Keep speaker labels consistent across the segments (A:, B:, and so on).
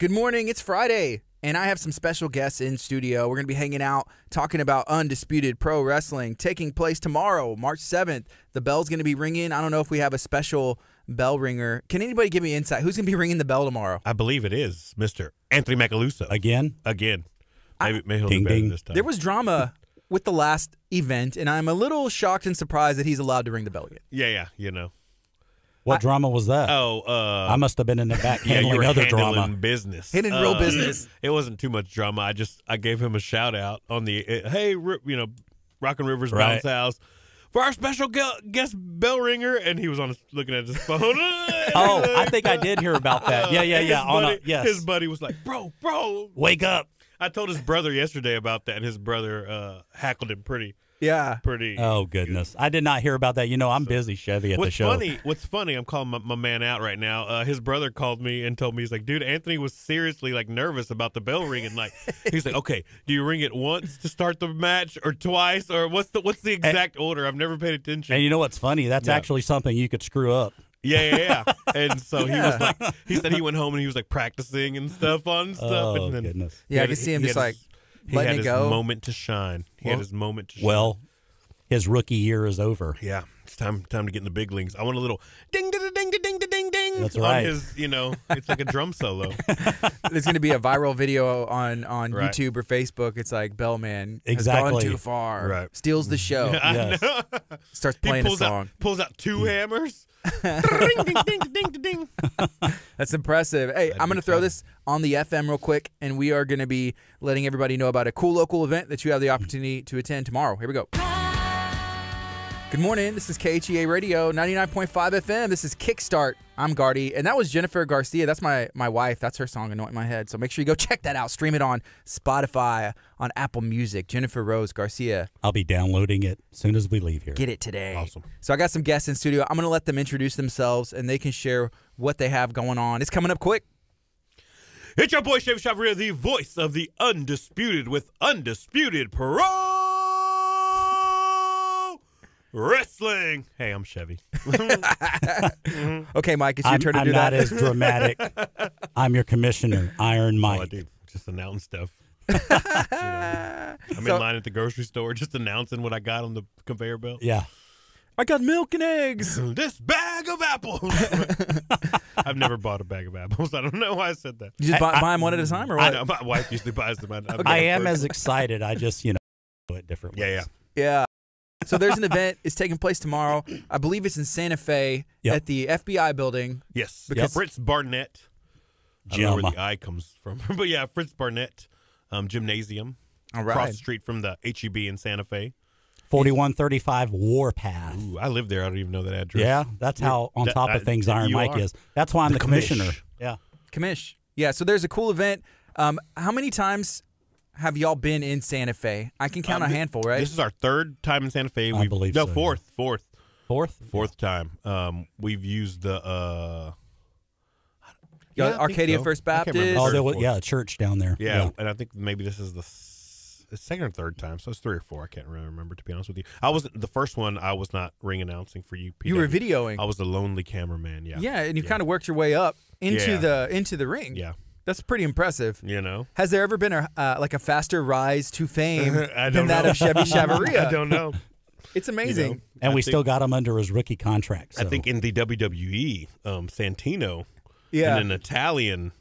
A: Good morning. It's Friday, and I have some special guests in studio. We're going to be hanging out, talking about Undisputed Pro Wrestling taking place tomorrow, March 7th. The bell's going to be ringing. I don't know if we have a special bell ringer. Can anybody give me insight? Who's going to be ringing the bell tomorrow?
B: I believe it is Mr. Anthony Macaluso.
C: Again.
B: Maybe he'll do better this time.
A: There was drama with the last event, and I'm a little shocked and surprised that he's allowed to ring the bell again.
B: Yeah, you know.
C: What drama was that? I must have been in the back handling other drama.
B: Business.
A: Hidden real business.
B: It wasn't too much drama. I gave him a shout out on the hey, Rockin' Rivers Bounce House for our special guest bell ringer, and he was looking at his phone.
C: Oh, I think I did hear about that. Yeah.
B: His buddy was like, bro,
C: wake up.
B: I told his brother yesterday about that, and his brother hackled him pretty.
A: Yeah.
C: Oh, goodness. I did not hear about that. You know, I'm busy, Chevy, at the show.
B: What's funny, I'm calling my man out right now. His brother called me and told me, he's like, dude, Anthony was seriously, nervous about the bell ringing. He's like, okay, do you ring it once to start the match or twice? Or what's the exact order? I've never paid attention.
C: And you know what's funny? That's actually something you could screw up.
B: Yeah. And so he said he went home and he was practicing and stuff on stuff.
C: Oh,
B: and then
C: goodness.
A: Yeah, I can see him just letting it go.
B: He had his moment to shine.
C: Well, his rookie year is over.
B: Yeah, it's time to get in the big leagues. I want a little ding ding ding ding ding ding ding.
C: That's right.
B: On his, it's like a drum solo.
A: There's going to be a viral video on YouTube or Facebook. It's like Bellman has gone too far, steals the show,
C: Yes.
A: starts playing a song,
B: pulls out two hammers. Ding, ding, ding, ding, ding.
A: That's impressive. Hey, I'm going to throw this on the FM real quick, and we are going to be letting everybody know about a cool local event that you have the opportunity to attend tomorrow. Here we go. Good morning. This is KHEA Radio, 99.5 FM. This is Kickstart. I'm Gardy, and that was Jennifer Garcia. That's my wife. That's her song, Anoint My Head. So make sure you go check that out. Stream it on Spotify, on Apple Music. Jennifer Rose Garcia.
C: I'll be downloading it as soon as we leave here.
A: Get it today.
B: Awesome.
A: So I got some guests in studio. I'm going to let them introduce themselves, and they can share what they have going on. It's coming up quick.
B: It's your boy, Chevy Chavria, the voice of the Undisputed with Undisputed Pro Wrestling. Hey, I'm Chevy.
A: Okay, Mike, it's your turn to do that.
C: I'm not as dramatic. I'm your commissioner, Iron Mike.
B: I do. Just announce stuff. I'm in line at the grocery store just announcing what I got on the conveyor belt.
C: Yeah.
A: I got milk and eggs.
B: This bag of apples. I've never bought a bag of apples. I don't know why I said that.
A: You just buy them one at a time, or what?
B: I know. My wife usually buys them.
C: I am as excited. I just, do it different ways.
A: Yeah. So there's an event. It's taking place tomorrow. I believe it's in Santa Fe at the FBI building.
B: Yes.
A: Because
B: Fritz Barnett. I don't know where the I comes from. But yeah, Fritz Barnett Gymnasium.
A: All right.
B: Across the street from the HEB in Santa Fe.
C: 4135 Warpath.
B: Ooh, I live there. I don't even know that address.
C: Yeah, that's how on top of things Iron Mike is. That's why I'm the commissioner. Yeah.
A: Commish. Yeah, so there's a cool event. How many times have y'all been in Santa Fe? I can count a handful, right?
B: This is our third time in Santa Fe.
C: I believe so.
B: Fourth time. We've used the
A: Arcadia First Baptist.
C: A church down there.
B: Yeah, and I think maybe this is the second or third time, so it's 3 or 4. I can't really remember, to be honest with you. I wasn't the first one. I was not ring announcing for you.
A: You were videoing.
B: I was the lonely cameraman. Yeah.
A: Yeah, and you kind of worked your way up into the ring.
B: Yeah.
A: That's pretty impressive. Has there ever been a faster rise to fame than that of Chevy Chavaria?
B: I don't know.
A: It's amazing.
C: And we still got him under his rookie contract. So.
B: I think in the WWE, Santino,
A: and
B: an Italian.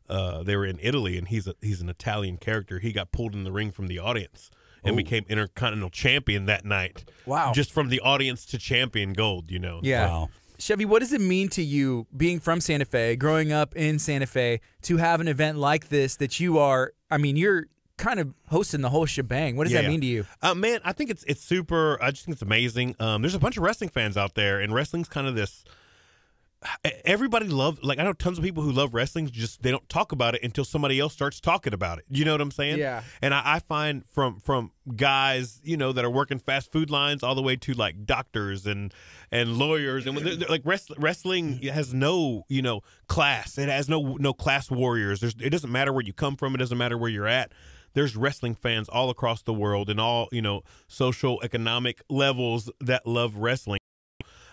B: They were in Italy, and he's an Italian character. He got pulled in the ring from the audience and became Intercontinental Champion that night.
A: Wow!
B: Just from the audience to champion gold,
A: Yeah.
C: Wow.
A: Chevy, what does it mean to you, being from Santa Fe, growing up in Santa Fe, to have an event like this that you are? I mean, you're kind of hosting the whole shebang. What does that mean to you?
B: Man, I think it's super. I just think it's amazing. There's a bunch of wrestling fans out there, and wrestling's kind of this. Everybody loves, I know tons of people who love wrestling, just they don't talk about it until somebody else starts talking about it. You know what I'm saying?
A: Yeah.
B: And I find from guys, that are working fast food lines all the way to doctors and lawyers, and wrestling has no, class. It has no class warriors. It doesn't matter where you come from. It doesn't matter where you're at. There's wrestling fans all across the world and all, social, economic levels that love wrestling.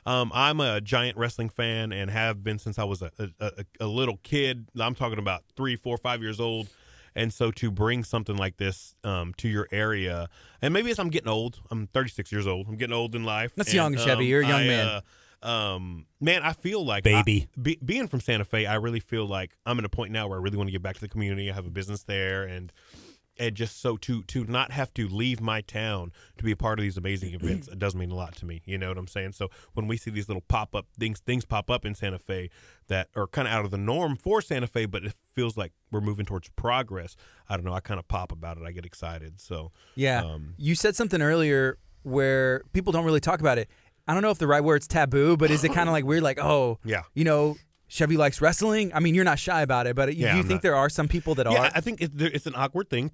B: I'm a giant wrestling fan and have been since I was a little kid. I'm talking about 3, 4, 5 years old. And so to bring something like this to your area, and maybe as I'm getting old, I'm 36 years old. I'm getting old in life.
A: That's young, Chevy. You're a young man.
B: Man, I feel like
C: baby
B: being from Santa Fe, I really feel like I'm at a point now where I really want to give back to the community. I have a business there, and just so to not have to leave my town to be a part of these amazing events, it does mean a lot to me. You know what I'm saying? So when we see these little pop-up things pop up in Santa Fe that are kind of out of the norm for Santa Fe, but it feels like we're moving towards progress, I don't know, I kind of pop about it. I get excited. So
A: yeah, you said something earlier where people don't really talk about it. I don't know if the right word's taboo, but is it kind of like weird, like, oh,
B: yeah,
A: you know, Chevy likes wrestling? I mean, you're not shy about it, but do you think there are some people that are?
B: Yeah, I think it's an awkward thing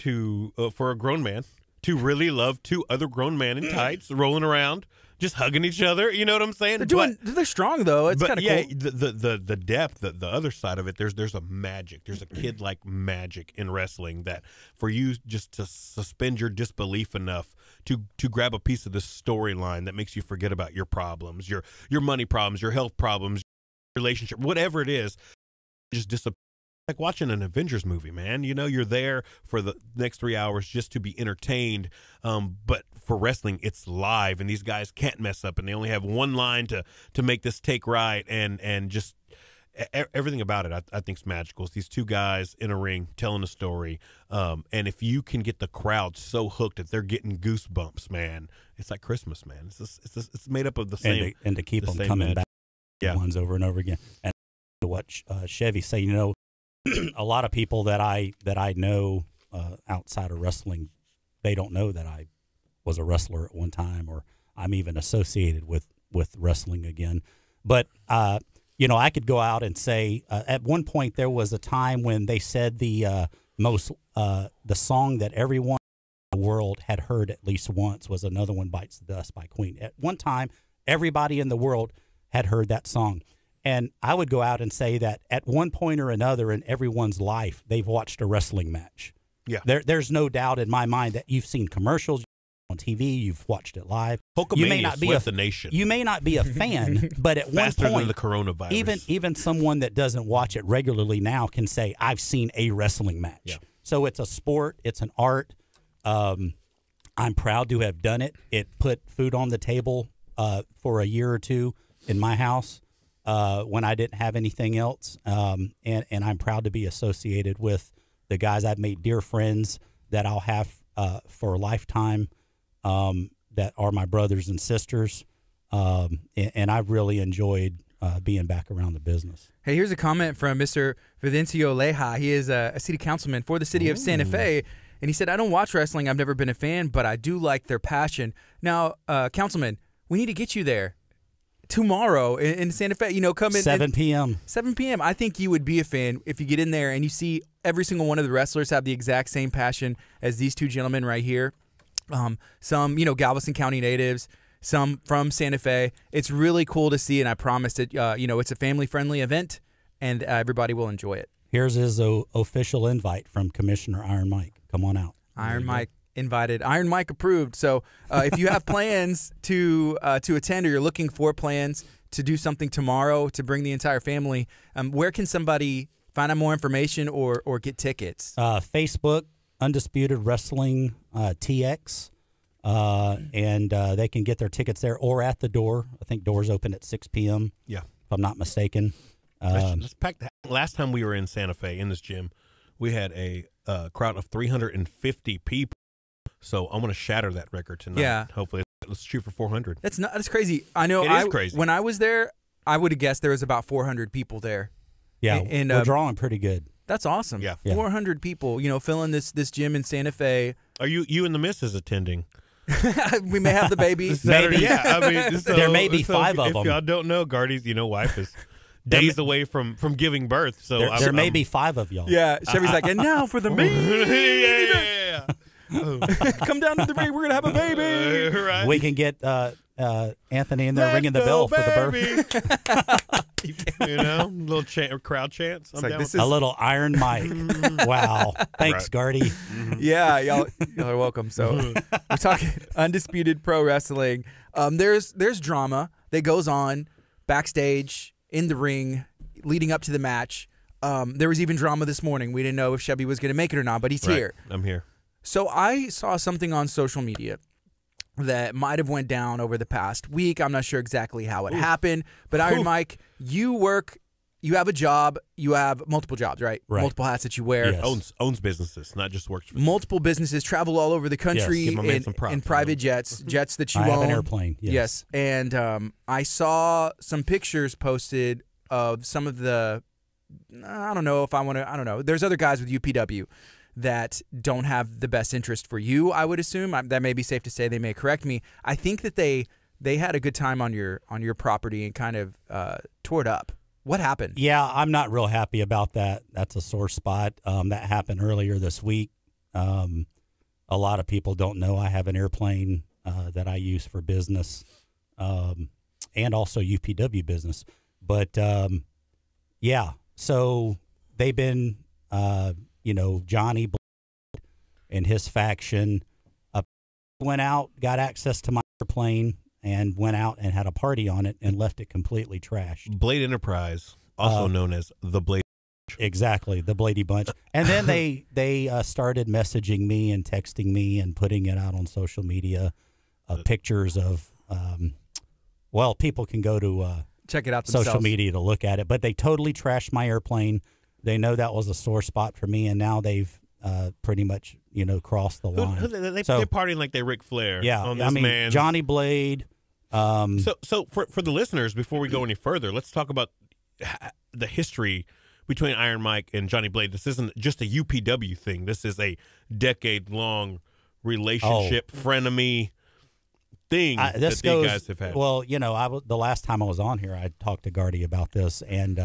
B: for a grown man to really love two other grown men in tights rolling around, just hugging each other. You know what I'm saying?
A: They're strong though. It's kind of cool.
B: The depth, the other side of it. There's a magic. There's a kid like magic in wrestling that for you just to suspend your disbelief enough to grab a piece of this storyline that makes you forget about your problems, your money problems, your health problems, relationship, whatever it is, just disappear. Like watching an Avengers movie, man. You know, you're there for the next 3 hours just to be entertained. But for wrestling, it's live, and these guys can't mess up, and they only have one line to make this take right, and just everything about it, I think, is magical. It's these two guys in a ring telling a story, and if you can get the crowd so hooked that they're getting goosebumps, man, it's like Christmas, man. It's made up of the same,
C: and to keep them coming back.
B: Yeah.
C: Ones over and over again. And to what Chevy say, you know, a lot of people that I know outside of wrestling, they don't know that I was a wrestler at one time, or I'm even associated with wrestling again. But you know, I could go out and say at one point there was a time when they said the song that everyone in the world had heard at least once was "Another One Bites the Dust" by Queen. At one time, everybody in the world had heard that song. And I would go out and say that at one point or another in everyone's life, they've watched a wrestling match.
B: Yeah.
C: There's no doubt in my mind that you've seen commercials on TV, you've watched it live. You may not be
B: the nation.
C: You may not be a fan, but at one point,
B: than the coronavirus.
C: Even someone that doesn't watch it regularly now can say, I've seen a wrestling match.
B: Yeah.
C: So it's a sport, it's an art. I'm proud to have done it. It put food on the table for a year or two in my house when I didn't have anything else, and I'm proud to be associated with the guys. I've made dear friends that I'll have for a lifetime, that are my brothers and sisters, and I've really enjoyed being back around the business.
A: Hey, here's a comment from Mr. Videncio Leja. He is a city councilman for the city of Santa Fe, and he said, I don't watch wrestling, I've never been a fan, but I do like their passion. Now, Councilman, we need to get you there tomorrow in Santa Fe. You know, come in
C: 7 p.m.
A: 7 p.m. I think you would be a fan if you get in there and you see every single one of the wrestlers have the exact same passion as these two gentlemen right here. Some, you know, Galveston County natives, some from Santa Fe. It's really cool to see, and I promise that, you know, it's a family-friendly event, and everybody will enjoy it.
C: Here's his official invite from Commissioner Iron Mike. Come on out.
A: Iron Mike invited. Iron Mike approved. So if you have plans to attend, or you're looking for plans to do something tomorrow to bring the entire family, where can somebody find out more information or get tickets?
C: Facebook, Undisputed Wrestling TX, and they can get their tickets there or at the door. I think doors open at 6 p.m.
B: Yeah,
C: if I'm not mistaken.
B: Let's pack that. Last time we were in Santa Fe in this gym, we had a crowd of 350 people. So I'm going to shatter that record tonight.
A: Yeah.
B: Hopefully, let's shoot for 400.
A: That's crazy. I know.
B: It is crazy.
A: When I was there, I would have guessed there was about 400 people there.
C: Yeah, and we're drawing pretty good.
A: That's awesome.
B: Yeah.
A: 400 people, you know, filling this gym in Santa Fe.
B: Are you and the missus attending?
A: We may have the baby.
C: Maybe.
B: Yeah, I mean,
C: there may be five of them.
B: If y'all don't know, Gardy's, you know, wife is days away from giving birth. So
C: there may be 5 of y'all.
A: Yeah, Chevy's like, and now for the meat.
B: Yeah.
A: Come down to the ring. We're gonna have a baby.
B: Right.
C: We can get Anthony in there ringing the bell for the birth.
B: You know, little crowd chants. I'm
A: like,
B: down
A: this
B: with
C: a little Iron Mike. Wow. Thanks,
B: Right.
C: Gardy.
A: Yeah, y'all are welcome. So we're talking Undisputed Pro Wrestling. There's drama. that goes on backstage, in the ring, leading up to the match. There was even drama this morning. We didn't know if Chevy was going to make it or not, but he's here.
B: I'm here.
A: So I saw something on social media that might have went down over the past week. I'm not sure exactly how it happened, but Iron Mike, you have a job, you have multiple jobs, right? Multiple hats that you wear.
B: Yes. Owns businesses, not just works for them.
A: Multiple businesses, travel all over the country in private jets that you own.
C: I have an airplane.
A: Yes. And I saw some pictures posted of some of the, I don't know. There's other guys with UPW that don't have the best interest for you, I would assume. That may be safe to say. They may correct me. I think that they had a good time on your property and kind of tore it up. What happened?
C: Yeah, I'm not real happy about that. That's a sore spot. That happened earlier this week. A lot of people don't know I have an airplane that I use for business and also UPW business. But, yeah, so they've been, Johnny and his faction went out, got access to my airplane, and went out and had a party on it and left it completely trashed.
B: Blade Enterprise, also known as the Blade.
C: Exactly, the Blady Bunch. And then they started messaging me and texting me and putting it out on social media, pictures of, people can go to
A: check it out themselves.
C: Social media to look at it. But they totally trashed my airplane. They know that was a sore spot for me, and now they've pretty much, crossed the line.
B: They're partying like they're Ric Flair.
C: Yeah,
B: on this man.
C: Johnny Blade.
B: So for the listeners, before we go any further, let's talk about the history between Iron Mike and Johnny Blade. This isn't just a UPW thing. This is a decade-long relationship, frenemy thing that these guys have had.
C: Well, the last time I was on here, I talked to Gardy about this, and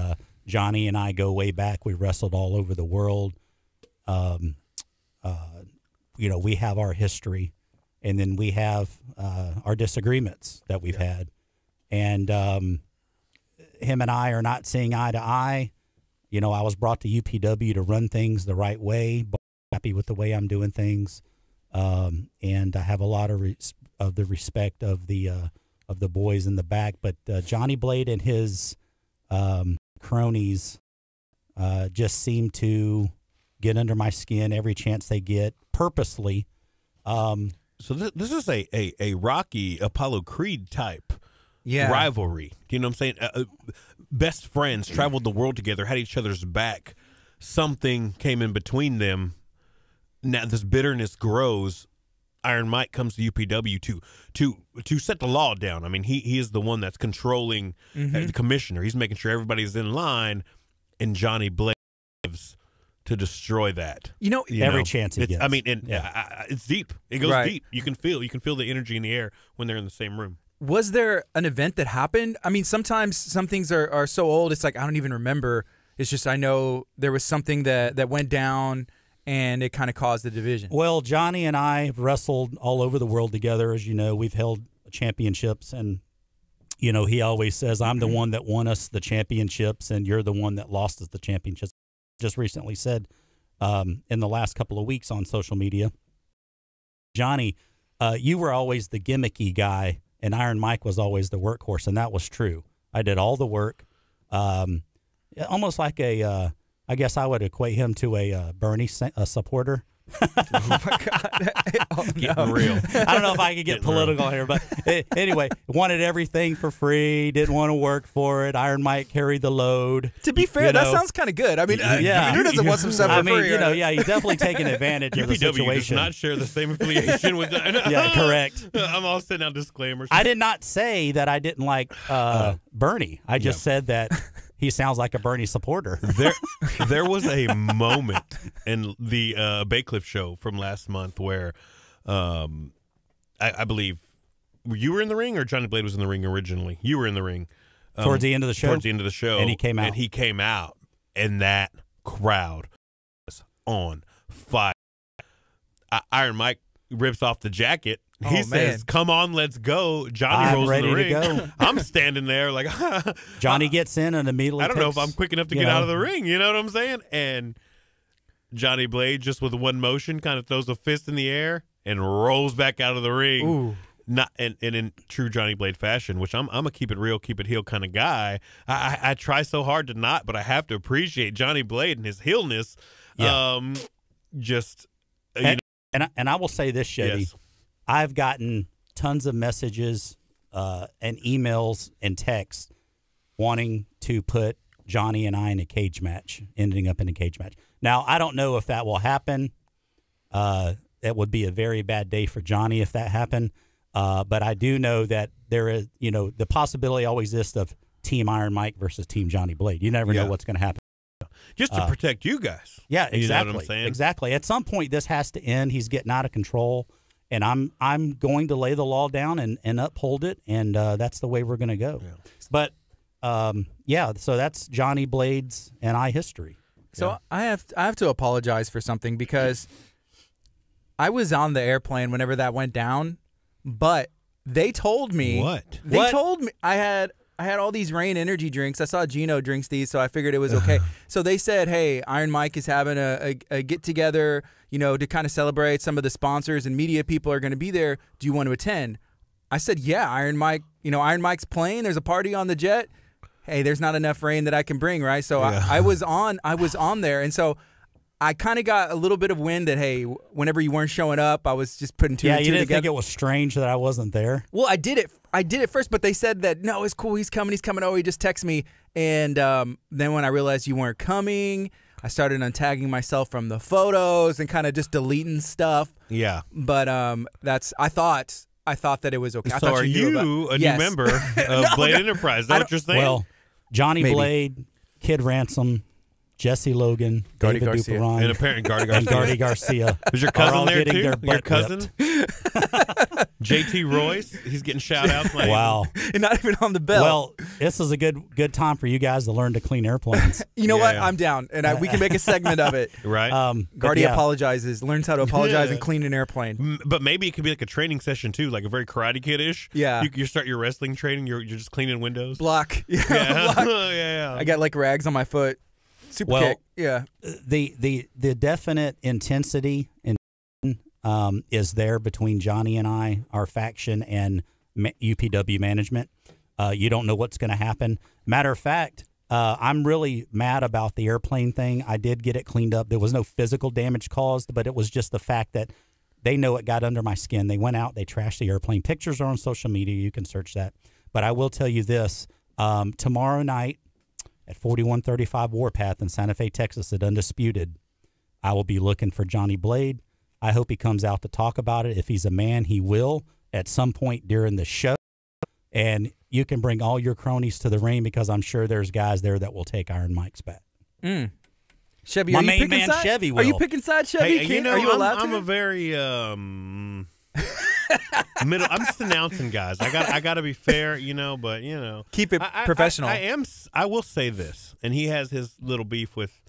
C: Johnny and I go way back. We wrestled all over the world. We have our history, and then we have our disagreements that we've had. And him and I are not seeing eye to eye. I was brought to UPW to run things the right way, but I'm happy with the way I'm doing things. And I have a lot of the respect of the boys in the back. But Johnny Blade and his cronies just seem to get under my skin every chance they get, purposely.
B: So this is a Rocky Apollo Creed type rivalry. Do you know what I'm saying? Best friends traveled the world together, had each other's back. Something came in between them. Now this bitterness grows. Iron Mike comes to UPW to set the law down. I mean, he is the one that's controlling the commissioner. He's making sure everybody's in line, and Johnny Blade lives to destroy that.
C: Every chance he gets.
B: I mean, it's deep. It goes deep. You can feel the energy in the air when they're in the same room.
A: Was there an event that happened? I mean, sometimes some things are so old, it's like I don't even remember. It's just I know there was something that went down, and it kind of caused the division.
C: Well, Johnny and I have wrestled all over the world together. As you know, we've held championships, and he always says, I'm the one that won us the championships, and you're the one that lost us the championships. Just recently said in the last couple of weeks on social media, Johnny, you were always the gimmicky guy, and Iron Mike was always the workhorse, and that was true. I did all the work, almost like I guess I would equate him to a Bernie supporter.
A: Oh my God!
B: Getting real.
C: I don't know if I could get political here, but anyway, wanted everything for free. Didn't want to work for it. Iron Mike carried the load.
A: To be fair, that sounds kind of good. I mean, who doesn't want some stuff for free?
C: He's definitely taking advantage of the situation.
B: Does not share the same affiliation with.
C: Yeah, correct.
B: I'm all sending out disclaimers.
C: I did not say that I didn't like Bernie. I just said that. He sounds like a Bernie supporter.
B: There was a moment in the Baycliffe show from last month where I believe you were in the ring, or Johnny Blade was in the ring originally. You were in the ring.
C: Towards the end of the show?
B: Towards the end of the show.
C: And he came out.
B: And that crowd was on fire. Iron Mike rips off the jacket. He says, "Come on, let's go." Johnny rolls in the ring.
C: To go.
B: I'm standing there like
C: Johnny gets in and immediately.
B: I don't know if I'm quick enough to get out of the ring. You know what I'm saying? And Johnny Blade, just with one motion, kind of throws a fist in the air and rolls back out of the ring.
A: Ooh.
B: not and in true Johnny Blade fashion, which I'm a keep it real, keep it heel kind of guy. I try so hard to not, but I have to appreciate Johnny Blade and his heelness.
C: Yeah.
B: And
C: I will say this, Chevy.
B: Yes.
C: I've gotten tons of messages and emails and texts wanting to put Johnny and I in a cage match, ending up in a cage match. Now, I don't know if that will happen. It would be a very bad day for Johnny if that happened. But I do know that there is, the possibility always exists of Team Iron Mike versus Team Johnny Blade. You never know what's going to happen.
B: Just to protect you guys.
C: Yeah, exactly.
B: You know what I'm saying?
C: Exactly. At some point, this has to end. He's getting out of control, and I'm going to lay the law down and uphold it, and that's the way we're going to go. Yeah. But so that's Johnny Blade's and I history.
A: So I have to apologize for something because I was on the airplane whenever that went down, but they told me
B: what
A: told me I had all these Reign energy drinks. I saw Gino drinks these, so I figured it was okay. So they said, hey, Iron Mike is having a get-together, to kind of celebrate. Some of the sponsors and media people are going to be there. Do you want to attend? I said, yeah, Iron Mike. Iron Mike's playing. There's a party on the jet. Hey, there's not enough Reign that I can bring, right? So I was on there, and so I kind of got a little bit of wind that, hey, whenever you weren't showing up, I was just putting two and two
C: together. Yeah, you didn't
A: together.
C: think it was strange that I wasn't there?
A: Well, I did it first, but they said that, no, it's cool, he's coming. Oh, he just texted me. And then when I realized you weren't coming, I started untagging myself from the photos and kind of just deleting stuff.
B: Yeah.
A: But I thought that it was okay.
B: So are you a new member of Blade Enterprise? Is that what you're saying?
C: Well, Johnny Blade, Kid Ransom, Jesse Logan,
A: Gardy
C: David
A: Garcia.
C: Duperon,
B: And apparently Gardy
C: and Gardy Garcia.
B: Is your cousin
C: all
B: there
C: getting
B: too?
C: their
B: Your
C: butt
B: cousin?
C: whipped.
B: JT Royce, he's getting shout outs.
C: Wow.
A: And not even on the bell.
C: Well, this is a good time for you guys to learn to clean airplanes.
A: You know what? I'm down, and we can make a segment of it.
B: Right.
A: Gardy apologizes, learns how to apologize and clean an airplane.
B: But maybe it could be like a training session too, like a very Karate Kid-ish.
A: Yeah.
B: You start your wrestling training. You're just cleaning windows.
A: Block.
B: Yeah.
A: Block.
B: Yeah.
A: I got like rags on my foot. Super kick. Yeah.
C: The definite intensity is there between Johnny and I, our faction, and UPW management. You don't know what's going to happen. Matter of fact, I'm really mad about the airplane thing. I did get it cleaned up. There was no physical damage caused, but it was just the fact that they know it got under my skin. They went out, they trashed the airplane. Pictures are on social media. You can search that. But I will tell you this. Tomorrow night at 4135 Warpath in Santa Fe, Texas, at Undisputed, I will be looking for Johnny Blade. I hope he comes out to talk about it. If he's a man, he will at some point during the show. And you can bring all your cronies to the ring because I'm sure there's guys there that will take Iron Mike's back.
A: Chevy,
C: my
A: are you
C: main
A: picking
C: man
A: side?
C: Chevy will.
A: Are you picking side, Chevy?
B: Hey,
A: are you allowed
B: I'm
A: to?
B: a very middle. I'm just announcing guys. I got to be fair, but
A: keep it professional.
B: I will say this, and he has his little beef with.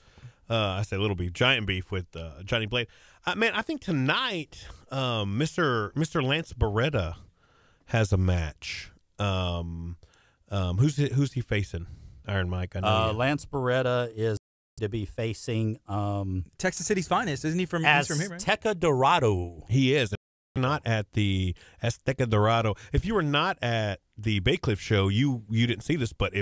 B: I say little beef, giant beef with Johnny Blade. Man, I think tonight, Mr. Lance Beretta has a match. Who's he facing? Iron Mike. I know
C: Lance Beretta is to be facing
A: Texas City's finest, isn't he? He's from here, right?
C: Azteca Dorado.
B: He is. Not at the Azteca Dorado. If you were not at the Bay Cliff show, you didn't see this. But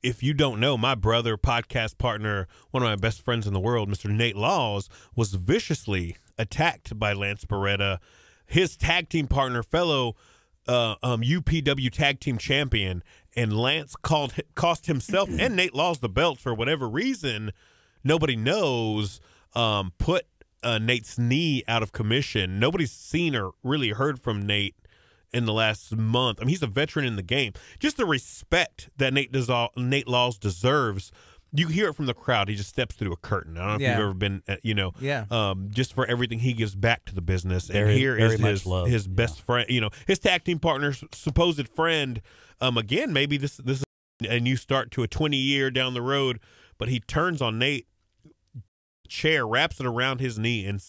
B: if you don't know, my brother, podcast partner, one of my best friends in the world, Mr. Nate Laws, was viciously attacked by Lance Beretta, his tag team partner, fellow UPW tag team champion, and Lance cost himself and Nate Laws the belt for whatever reason. Nobody knows. Put Nate's knee out of commission. Nobody's seen or really heard from Nate in the last month. I mean, he's a veteran in the game. Just the respect that Nate Laws deserves. You hear it from the crowd. He just steps through a curtain. I don't know if you've ever been, just for everything he gives back to the business. And here is his best friend, his tag team partner's supposed friend. Again, maybe this is a new start to a 20-year down the road, but he turns on Nate, chair, wraps it around his knee, and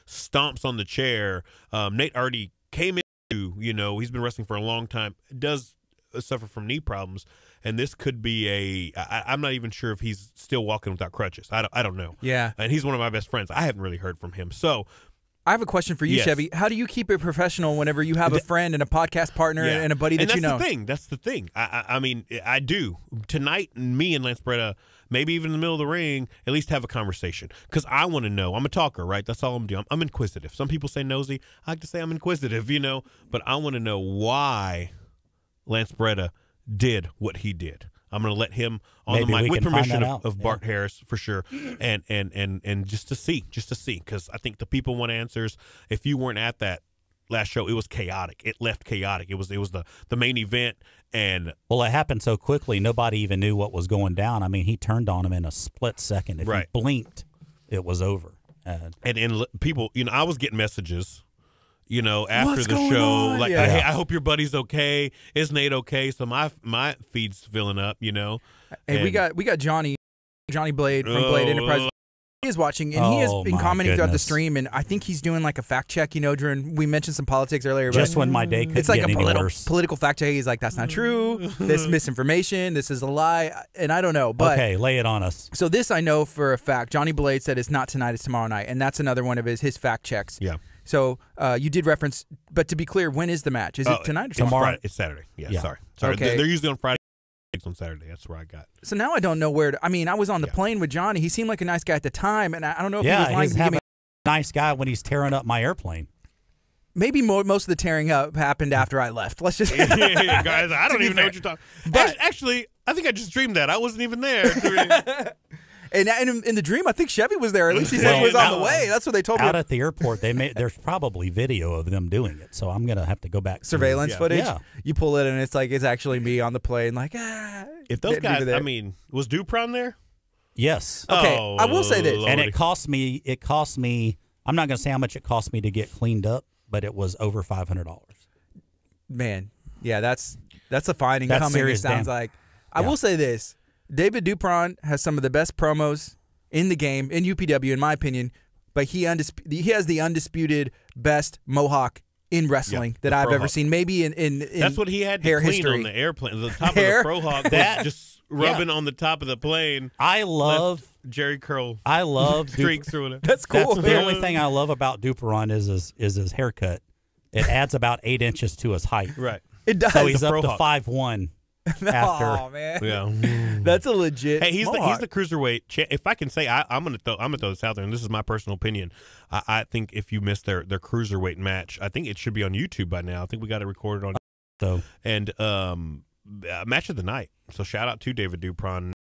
B: stomps on the chair. Nate already came into, he's been wrestling for a long time, does suffer from knee problems, and this could be I'm not even sure if he's still walking without crutches. I don't know.
A: Yeah.
B: And he's one of my best friends. I haven't really heard from him. So
A: I have a question for you,
B: Yes.
A: Chevy. How do you keep it professional whenever you have a friend and a podcast partner and a buddy that you know?
B: That's the thing. I mean, I do. Tonight, me and Lance Bretta, maybe even in the middle of the ring, at least have a conversation. Because I want to know. I'm a talker, right? That's all I'm doing. I'm inquisitive. Some people say nosy. I like to say I'm inquisitive, But I want to know why Lance Bretta did what he did. I'm going to let him on the mic with permission of Bart Harris for sure, and just to see, because I think the people want answers. If you weren't at that last show, it was chaotic. It left chaotic. It was the main event, and
C: well, it happened so quickly. Nobody even knew what was going down. I mean, he turned on him in a split second. If he blinked, it was over.
B: And people, I was getting messages. After
A: What's
B: the
A: going
B: show,
A: on?
B: like,
A: Yeah.
B: hey, I hope your buddy's okay. Is Nate okay? So my feed's filling up,
A: Hey, and we got Johnny Blade from Blade Enterprises. He is watching, and he has been commenting throughout the stream, and I think he's doing like a fact check. During we mentioned some politics earlier.
C: Just when my day couldn't
A: it's like
C: get
A: a
C: any worse.
A: political fact check. He's like, that's not true. This misinformation. This is a lie, and I don't know. But
C: okay, lay it on us.
A: So this I know for a fact. Johnny Blade said it's not tonight; it's tomorrow night, and that's another one of his fact checks.
B: Yeah.
A: So you did reference, but to be clear, when is the match? Is it tonight or tomorrow?
B: Friday. It's Saturday. Yeah. Sorry.
A: Okay.
B: They're usually on Friday. It's on Saturday. That's where I got.
A: So now I don't know where to. I mean, I was on the plane with Johnny. He seemed like a nice guy at the time, and I don't know if he was lying to me.
C: Nice guy when he's tearing up my airplane.
A: Maybe most of the tearing up happened after I left. Let's just
B: guys, I don't even know what you're talking. But actually, I think I just dreamed that. I wasn't even there.
A: And in the dream, I think Chevy was there. At least he said he was on the way. That's what they told me.
C: Out at the airport, there's probably video of them doing it. So I'm gonna have to go back.
A: Surveillance footage.
C: Yeah.
A: You pull it, and it's like it's actually me on the plane. Like,
B: if those guys, I mean, was Dupron there?
C: Yes.
A: Okay, I will say this,
C: and it cost me. I'm not gonna say how much it cost me to get cleaned up, but it was over $500.
A: Man, yeah, that's a fine income.
C: That's serious.
A: It sounds like. I will say this. David Dupron has some of the best promos in the game, in UPW, in my opinion, but he has the undisputed best mohawk in wrestling that I've ever seen. Maybe in
B: that's what he had to
A: hair
B: clean
A: history.
B: On the airplane. The top of the frohawk was just rubbing on the top of the plane.
C: I love
B: Jerry Curl.
C: I love
B: streaks through it.
A: That's cool.
C: That's the only thing I love about Dupron is his haircut. It adds about 8 inches to his height.
B: Right.
A: It does.
C: So he's up to 5'1".
A: Oh man,
B: yeah,
A: that's a legit.
B: Hey, he's
A: mohawk.
B: the cruiserweight. If I can say, I'm gonna throw this out there, and this is my personal opinion. I think if you missed their cruiserweight match, I think it should be on YouTube by now. I think we got it recorded on. Match of the night. So shout out to David Dupron,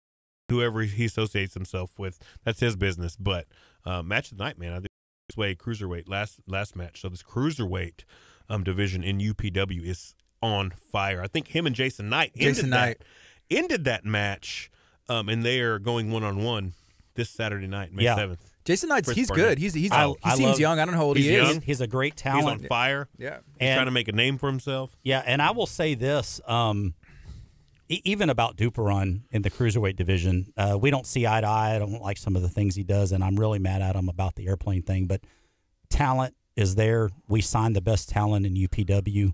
B: whoever he associates himself with. That's his business. But match of the night, man. I think this way cruiserweight last match. So this cruiserweight division in UPW is on fire. I think him and Jason Knight ended that match, and they are going 1-on-1 this Saturday night, May 7th.
A: Jason Knight's he's good. He seems young. I don't know how old he is.
C: He's a great talent.
B: He's on fire.
A: Yeah,
B: he's trying to make a name for himself.
C: Yeah, and I will say this, even about Dupron in the cruiserweight division, we don't see eye to eye. I don't like some of the things he does, and I'm really mad at him about the airplane thing. But talent is there. We signed the best talent in UPW.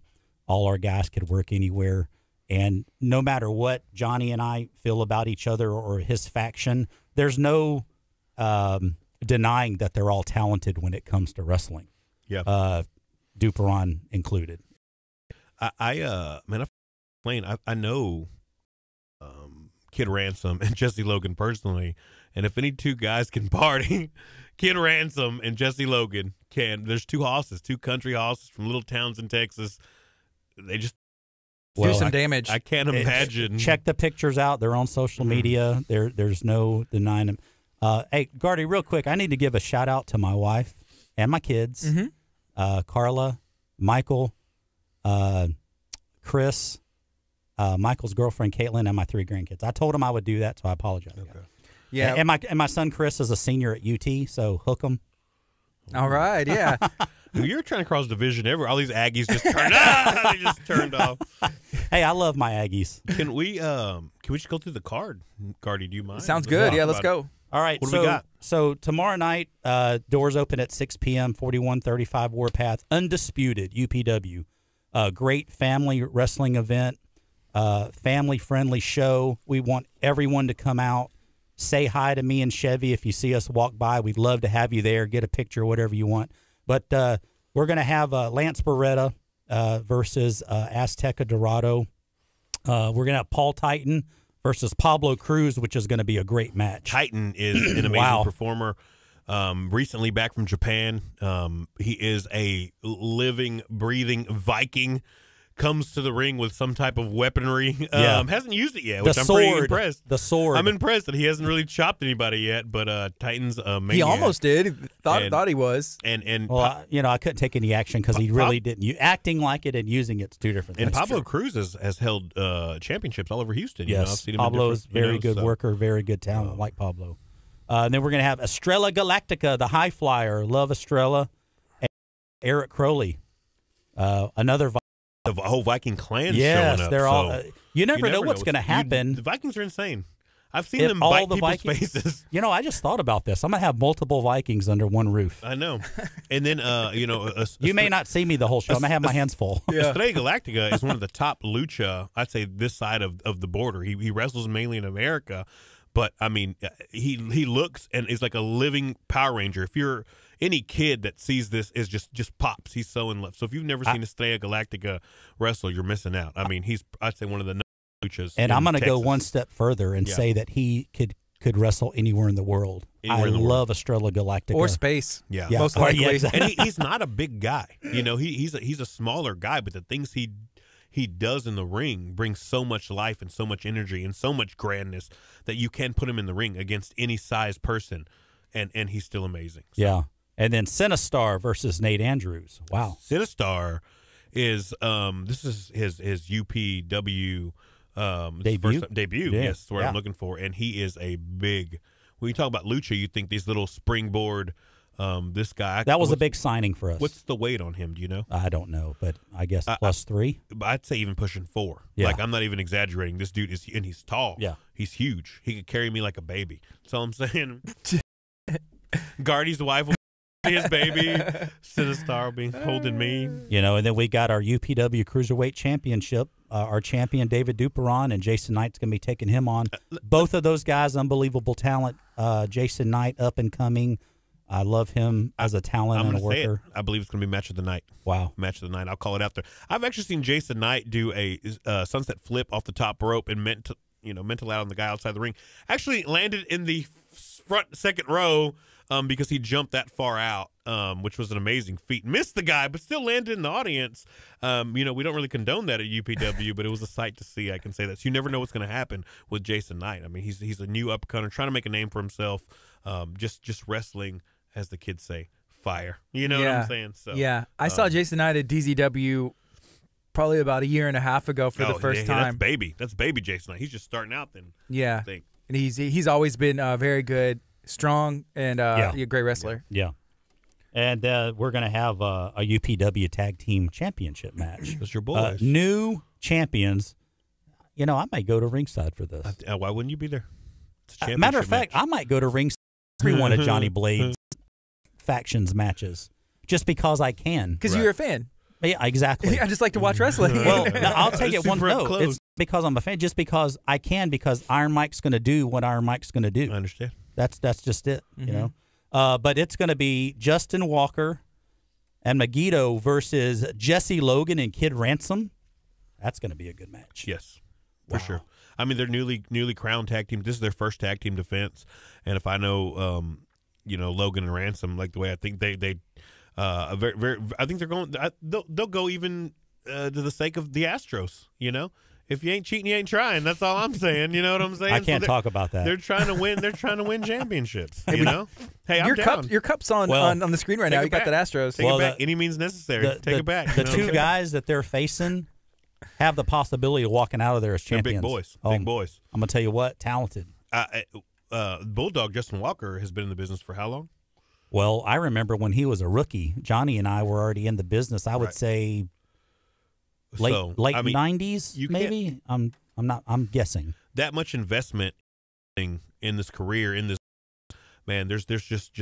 C: All our guys could work anywhere. And no matter what Johnny and I feel about each other or his faction, there's no denying that they're all talented when it comes to wrestling.
B: Yeah.
C: Dupron included.
B: I know Kid Ransom and Jesse Logan personally. And if any two guys can party, Kid Ransom and Jesse Logan can. There's two country hosses from little towns in Texas. They just
A: do some damage.
B: I can't imagine.
C: Check the pictures out. They're on social media. There's no denying them. Hey, Gardy, real quick, I need to give a shout out to my wife and my kids, Carla, Michael, Chris, Michael's girlfriend Caitlin, and my 3 grandkids. I told them I would do that, so I apologize. Okay.
A: Yeah,
C: and my son Chris is a senior at UT, so hook him.
A: All right, yeah.
B: You're trying to cross division. All these Aggies just turned off. They just turned off.
C: Hey, I love my Aggies.
B: Can we just go through the card? Gardy, do you mind?
A: Sounds good. Yeah, let's go.
C: All right.
B: What do we got?
C: So tomorrow night, doors open at 6 p.m., 4135 Warpath. Undisputed, UPW. Great family wrestling event, family-friendly show. We want everyone to come out. Say hi to me and Chevy if you see us walk by. We'd love to have you there. Get a picture, whatever you want. But we're going to have Lance Beretta versus Azteca Dorado. We're going to have Paul Titan versus Pablo Cruz, which is going to be a great match.
B: Titan is an amazing performer. Recently back from Japan. He is a living, breathing Viking. Comes to the ring with some type of weaponry. Hasn't used it yet, which I'm pretty impressed.
C: The sword.
B: I'm impressed that he hasn't really chopped anybody yet, but Titan's amazing.
A: He almost did. Thought he was.
C: Well, I couldn't take any action because he really didn't. Acting like it and using it's two different things.
B: And Pablo Cruz has held championships all over Houston.
C: Yes,
B: I've seen him
C: Pablo's very good worker, very good talent, like Pablo. And then we're going to have Estrella Galactica, the high flyer. Love Estrella. And Eric Crowley, another
B: the whole Viking clan
C: yes,
B: showing up.
C: They're all. You never know what's going to happen.
B: The Vikings are insane. I've seen them bite people's faces.
C: I just thought about this. I'm going to have multiple Vikings under one roof.
B: I know. And then,
C: you may not see me the whole show. I'm going to have my hands full.
B: Estrella Galactica is one of the top lucha, I'd say, this side of the border. He wrestles mainly in America. But, I mean, he looks and is like a living Power Ranger. If you're any kid that sees this is just pops. He's so in love. So if you've never seen Estrella Galactica wrestle, you're missing out. I mean, I'd say one of the luchas. And
C: I'm going to go one step further and say that he could wrestle anywhere in the world. I love Estrella Galactica.
A: Or space.
B: Yeah.
A: Most likely.
C: Exactly.
B: And he's not a big guy. He's a smaller guy, but the things he does in the ring brings so much life and so much energy and so much grandness that you can put him in the ring against any size person, and he's still amazing. So.
C: Yeah. And then Sinistar versus Nate Andrews. Wow.
B: Sinistar is this is his UPW debut.
C: Yeah.
B: Yes, what I'm looking for, and he is a big. When you talk about lucha, you think these little springboard. This guy
C: that was a big signing for us.
B: What's the weight on him? Do you know?
C: I don't know, but I guess +3.
B: I'd say even pushing 4.
C: Yeah.
B: Like I'm not even exaggerating. This dude is, and he's tall.
C: Yeah,
B: he's huge. He could carry me like a baby. That's all I'm saying. Guardy's wife will be his baby. Sinistar will be holding me.
C: And then we got our UPW Cruiserweight Championship. Our champion David Duperon and Jason Knight's going to be taking him on. Both of those guys, unbelievable talent. Jason Knight, up and coming. I love him as a talent and a worker.
B: I believe it's going to be match of the night.
C: Wow.
B: Match of the night. I'll call it out there. I've actually seen Jason Knight do a sunset flip off the top rope and mental out on the guy outside the ring. Actually landed in the front second row because he jumped that far out, which was an amazing feat. Missed the guy, but still landed in the audience. We don't really condone that at UPW, but it was a sight to see. I can say that. So you never know what's going to happen with Jason Knight. I mean, he's a new up-and-comer trying to make a name for himself. Just wrestling. As the kids say, fire. You know what I'm saying? So
A: I saw Jason Knight at DZW probably about a year and a half ago for the first time.
B: That's baby Jason Knight. He's just starting out then.
A: Yeah.
B: I think.
A: And he's always been very good, strong, and a great wrestler.
C: Yeah. And we're going to have a UPW Tag Team Championship match.
B: That's your boys.
C: New champions. I might go to ringside for this.
B: Why wouldn't you be there? It's a
C: matter of fact, I might go to ringside every one of Johnny Blade's factions matches just because I can.
A: Because you're a fan.
C: Yeah, exactly.
A: I just like to watch wrestling.
C: Well, no, I'll take it one. No, it's because I'm a fan. Just because I can. Because Iron Mike's going to do what Iron Mike's going to do.
B: I understand.
C: That's just it. But it's going to be Justin Walker and Megiddo versus Jesse Logan and Kid Ransom. That's going to be a good match.
B: Yes, for sure. I mean, they're newly crowned tag team. This is their first tag team defense, and if I know, Logan and Ransom, like the way I think they I think they're going. They'll go even to the sake of the Astros. If you ain't cheating, you ain't trying. That's all I'm saying. You know what I'm saying?
C: I can't talk about that.
B: They're trying to win. They're trying to win championships. Hey, I'm down.
A: Your cup's on the screen right now. You got that Astros.
B: Take it back. Any means necessary. Take it back.
C: The two guys that they're facing have the possibility of walking out of there as champions.
B: They're big boys. Big boys.
C: I'm gonna tell you what, talented.
B: Bulldog Justin Walker has been in the business for how long?
C: Well, I remember when he was a rookie. Johnny and I were already in the business. I would say late 90s, maybe. I'm guessing.
B: That much investment in this career, in this man. There's just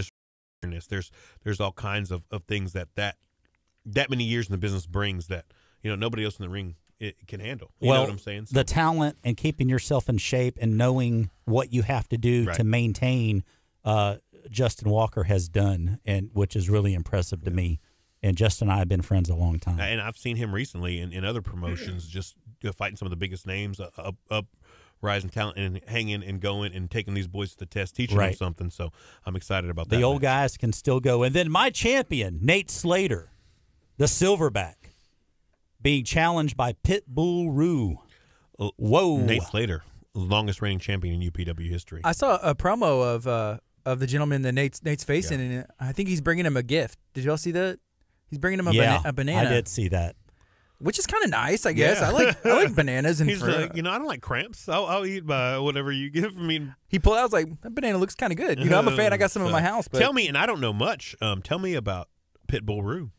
B: there's all kinds of things that many years in the business brings that nobody else in the ring can handle. You know what I'm saying? So,
C: the talent and keeping yourself in shape and knowing what you have to do to maintain Justin Walker has done, and which is really impressive to me. And Justin and I have been friends a long time.
B: And I've seen him recently in other promotions, just fighting some of the biggest names, up rising talent, and hanging and going and taking these boys to the test, teaching them something. So I'm excited about that.
C: The old guys can still go. And then my champion, Nate Slater, the silverback, being challenged by Pitbull Rue. Whoa.
B: Nate Slater, longest reigning champion in UPW history.
A: I saw a promo of the gentleman that Nate's facing, and I think he's bringing him a gift. Did y'all see that? He's bringing him a banana.
C: I did see that.
A: Which is kind of nice, I guess. I like bananas and
B: he's
A: fruit.
B: like, I don't like cramps. I'll eat whatever you give me.
A: He pulled out. I was like, that banana looks kind of good. I'm a fan. I got some in my house. But
B: tell me, and I don't know much. Tell me about Pitbull Rue.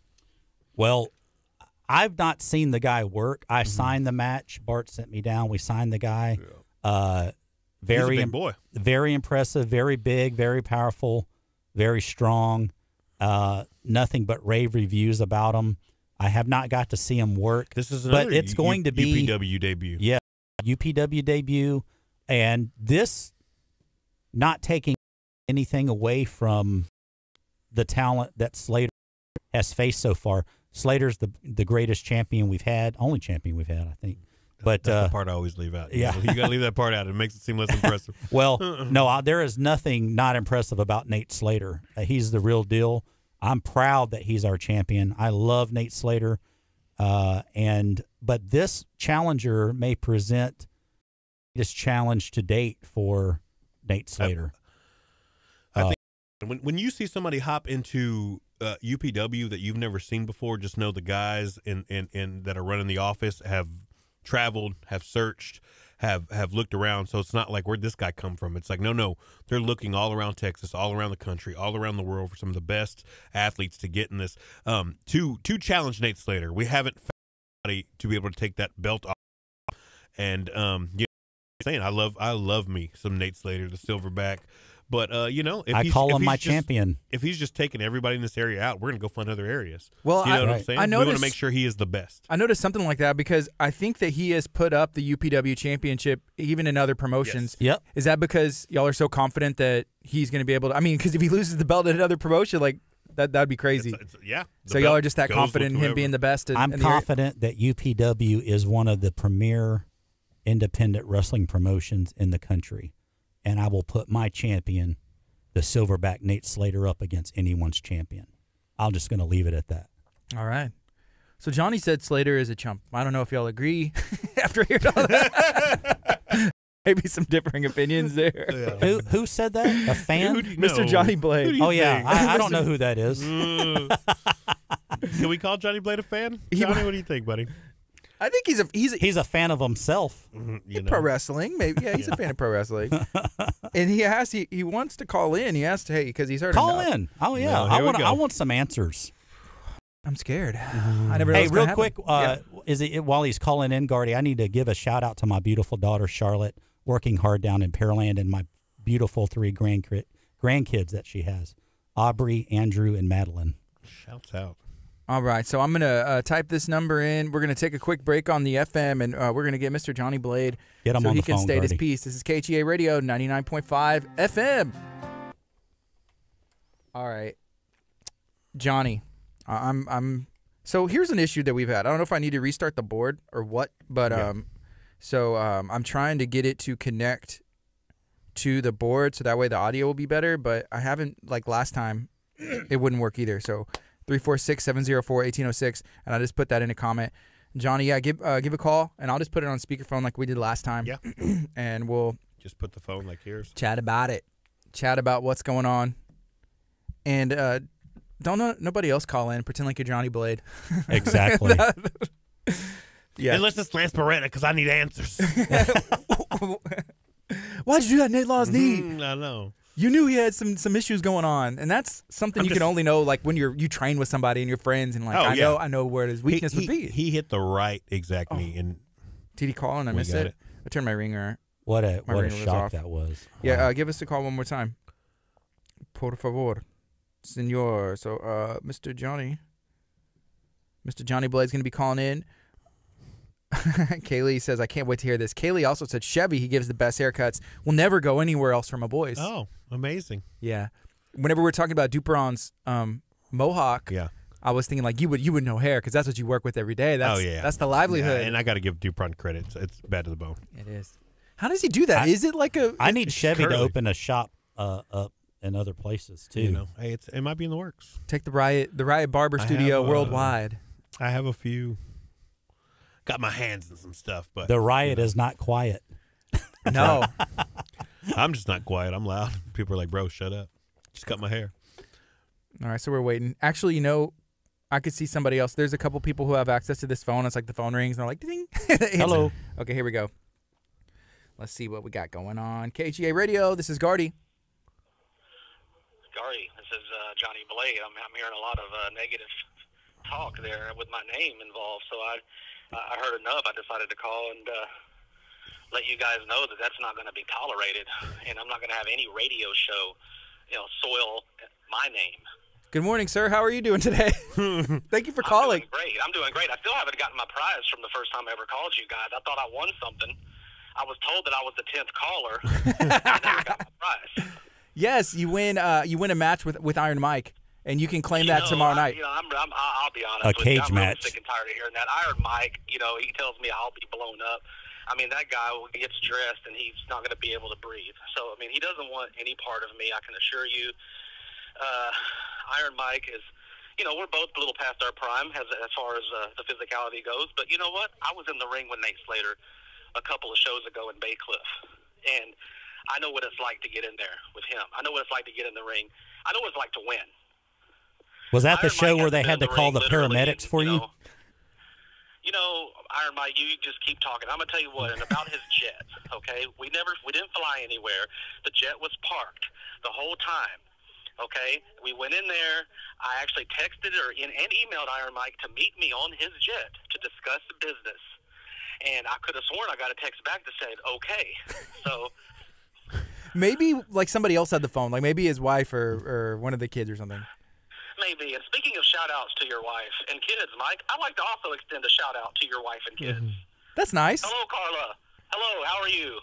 C: Well, I've not seen the guy work. I signed the match. Bart sent me down. We signed the guy. Very
B: He's a big boy.
C: Very impressive. Very big. Very powerful. Very strong. Nothing but rave reviews about him. I have not got to see him work.
B: This is another
C: but it's going to be
B: UPW debut.
C: Yeah, UPW debut, and this not taking anything away from the talent that Slater has faced so far. Slater's the greatest champion we've had, only champion we've had, I think. But
B: that's the part I always leave out.
C: Yeah,
B: you got to leave that part out. It makes it seem less impressive.
C: Well, no, there is nothing not impressive about Nate Slater. He's the real deal. I'm proud that he's our champion. I love Nate Slater, but this challenger may present this challenge to date for Nate Slater.
B: I think when you see somebody hop into UPW that you've never seen before, just know the guys in that are running the office have traveled, have searched, have looked around. So it's not like, where'd this guy come from? It's like, no, they're looking all around Texas, all around the country, all around the world for some of the best athletes to get in this. To challenge Nate Slater, we haven't found anybody to be able to take that belt off. And saying I love me some Nate Slater, the silverback. But if
C: I call him my champion.
B: If he's just taking everybody in this area out, we're going to go find other areas.
A: Well,
B: you know what I'm saying?
A: I
B: we want to make sure he is the best.
A: I noticed something like that because I think that he has put up the UPW championship even in other promotions.
C: Yes. Yep.
A: Is that because y'all are so confident that he's going to be able to? I mean, because if he loses the belt at another promotion, like that'd be crazy.
B: Yeah.
A: So y'all are just that confident in him being the best.
C: I'm confident that UPW is one of the premier independent wrestling promotions in the country, and I will put my champion, the silverback Nate Slater, up against anyone's champion. I'm just going to leave it at that.
A: All right. So Johnny said Slater is a chump. I don't know if y'all agree after hearing all that. Maybe some differing opinions there.
B: Yeah.
C: Who said that? A fan?
A: Mr. Johnny Blade.
C: Oh, yeah. I don't know who that is.
B: Can we call Johnny Blade a fan? Johnny, what do you think, buddy?
A: I think he's
C: a fan of himself.
A: Pro wrestling, maybe. Yeah, he's a fan of pro wrestling, and he wants to call in. He asked, hey, because he's heard.
C: Call in. Oh yeah,
B: no,
C: I want some answers.
A: I'm scared. I never.
C: Hey, real quick, is it while he's calling in, Gardy? I need to give a shout out to my beautiful daughter Charlotte, working hard down in Pearland, and my beautiful 3 grandkids that she has, Aubrey, Andrew, and Madeline.
B: Shouts out.
A: All right, so I'm going to type this number in. We're going to take a quick break on the FM, and we're going to get Mr. Johnny Blade
C: so
A: he
C: the
A: can
C: phone,
A: state his
C: Gardy.
A: piece. This is KHEA Radio, 99.5 FM. All right. Johnny, so here's an issue that we've had. I don't know if I need to restart the board or what, but I'm trying to get it to connect to the board so that way the audio will be better, but I haven't, like last time, it wouldn't work either, so 346-704-1806, and I just put that in a comment. Johnny, give a call, and I'll just put it on speakerphone like we did last time.
B: Yeah.
A: And we'll
B: just put the phone like yours.
A: Chat about it. Chat about what's going on. And nobody else call in. Pretend like you're Johnny Blade.
C: Exactly.
A: Yeah.
B: Unless it's Lance Beretta, because I need answers.
A: Why'd you do that, Nate Law's knee?
B: I know.
A: You knew he had some issues going on, and that's something can only know like when you train with somebody and your friends, and like I know where his weakness would be.
B: He hit the right exact knee, and
A: did he call and I missed it? I turned my ringer.
C: What a shock that was.
A: Yeah,
C: Wow.
A: give us a call one more time. Por favor, senor. So, Mr. Johnny Blade's going to be calling in. Kaylee says, I can't wait to hear this. Kaylee also said Chevy, he gives the best haircuts. Will never go anywhere else for my boys.
B: Oh, amazing.
A: Yeah. whenever we're talking about Dupron's mohawk,
B: Yeah.
A: I was thinking like you would know hair because that's what you work with every day. That's, that's the livelihood.
B: Yeah, and I got to give Dupron credit. It's bad to the bone.
A: It is. How does he do that? Is it like a?
C: I need Chevy
B: curly.
C: to open a shop up in other places too.
B: You know, hey, it might be in the works.
A: Take the Riot Barber Studio worldwide.
B: I have a few. Got my hands in some stuff, but
C: The Riot is not quiet.
A: No.
B: I'm just not quiet. I'm loud. People are like, "Bro, shut up." Just cut my hair.
A: All right, so we're waiting. Actually, you know, I could see somebody else. There's a couple people who have access to this phone. It's like the phone rings, and they're like, ding.
C: Hello.
A: Okay, here we go. Let's see what we got going on. KHEA Radio, this is Gardy.
D: Gardy, this is Johnny Blade. I'm hearing a lot of negative talk there with my name involved, so I heard enough. I decided to call and let you guys know that that's not going to be tolerated, and I'm not going to have any radio show, soil my name.
A: Good morning, sir. How are you doing today? Thank you for calling.
D: I'm doing great. I still haven't gotten my prize from the first time I ever called you guys. I thought I won something. I was told that I was the 10th caller. I never got my prize.
A: Yes, you win a match with Iron Mike, and you can claim that tomorrow night.
D: I'll be honest.
C: A cage
D: I'm
C: match.
D: Really sick and tired of hearing that. Iron Mike, he tells me I'll be blown up. I mean, that guy gets dressed and he's not going to be able to breathe. So, I mean, he doesn't want any part of me, I can assure you. Iron Mike is, we're both a little past our prime as far as the physicality goes. But you know what? I was in the ring with Nate Slater a couple of shows ago in Bay Cliff. And I know what it's like to get in there with him. I know what it's like to get in the ring. I know what it's like to win.
C: Was that the
D: Iron
C: show
D: Mike
C: where they had to call the paramedics for you?
D: Iron Mike, you just keep talking. I'm gonna tell you what, and about his jet. Okay, we didn't fly anywhere. The jet was parked the whole time. Okay, we went in there. I actually texted and emailed Iron Mike to meet me on his jet to discuss the business. And I could have sworn I got a text back that said okay. So
A: maybe like somebody else had the phone, like maybe his wife or one of the kids or something.
D: Maybe. And speaking of shout-outs to your wife and kids, Mike, I'd like to also extend a shout-out to your wife and kids.
A: That's nice.
D: Hello, Carla. Hello, how are you?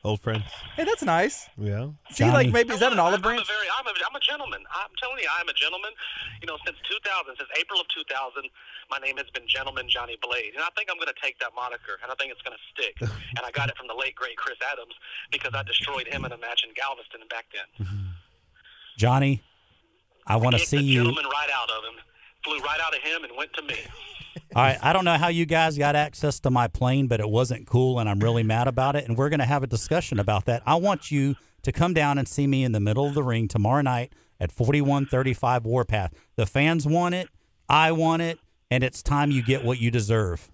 B: Old friends.
A: Hey, that's nice.
B: Yeah.
A: See, like maybe is that an olive branch?
D: I'm a gentleman. I'm telling you, I'm a gentleman. Since 2000, since April of 2000, my name has been Gentleman Johnny Blade, and I think I'm going to take that moniker, and I think it's going to stick. And I got it from the late great Chris Adams because I destroyed him in a match in Galveston back then.
C: Johnny, I want to see you.
D: Gentleman right out of him, flew right out of him, and went to me.
C: All right, I don't know how you guys got access to my plane, but it wasn't cool, and I'm really mad about it, and we're going to have a discussion about that. I want you to come down and see me in the middle of the ring tomorrow night at 4135 Warpath. The fans want it, I want it, and it's time you get what you deserve.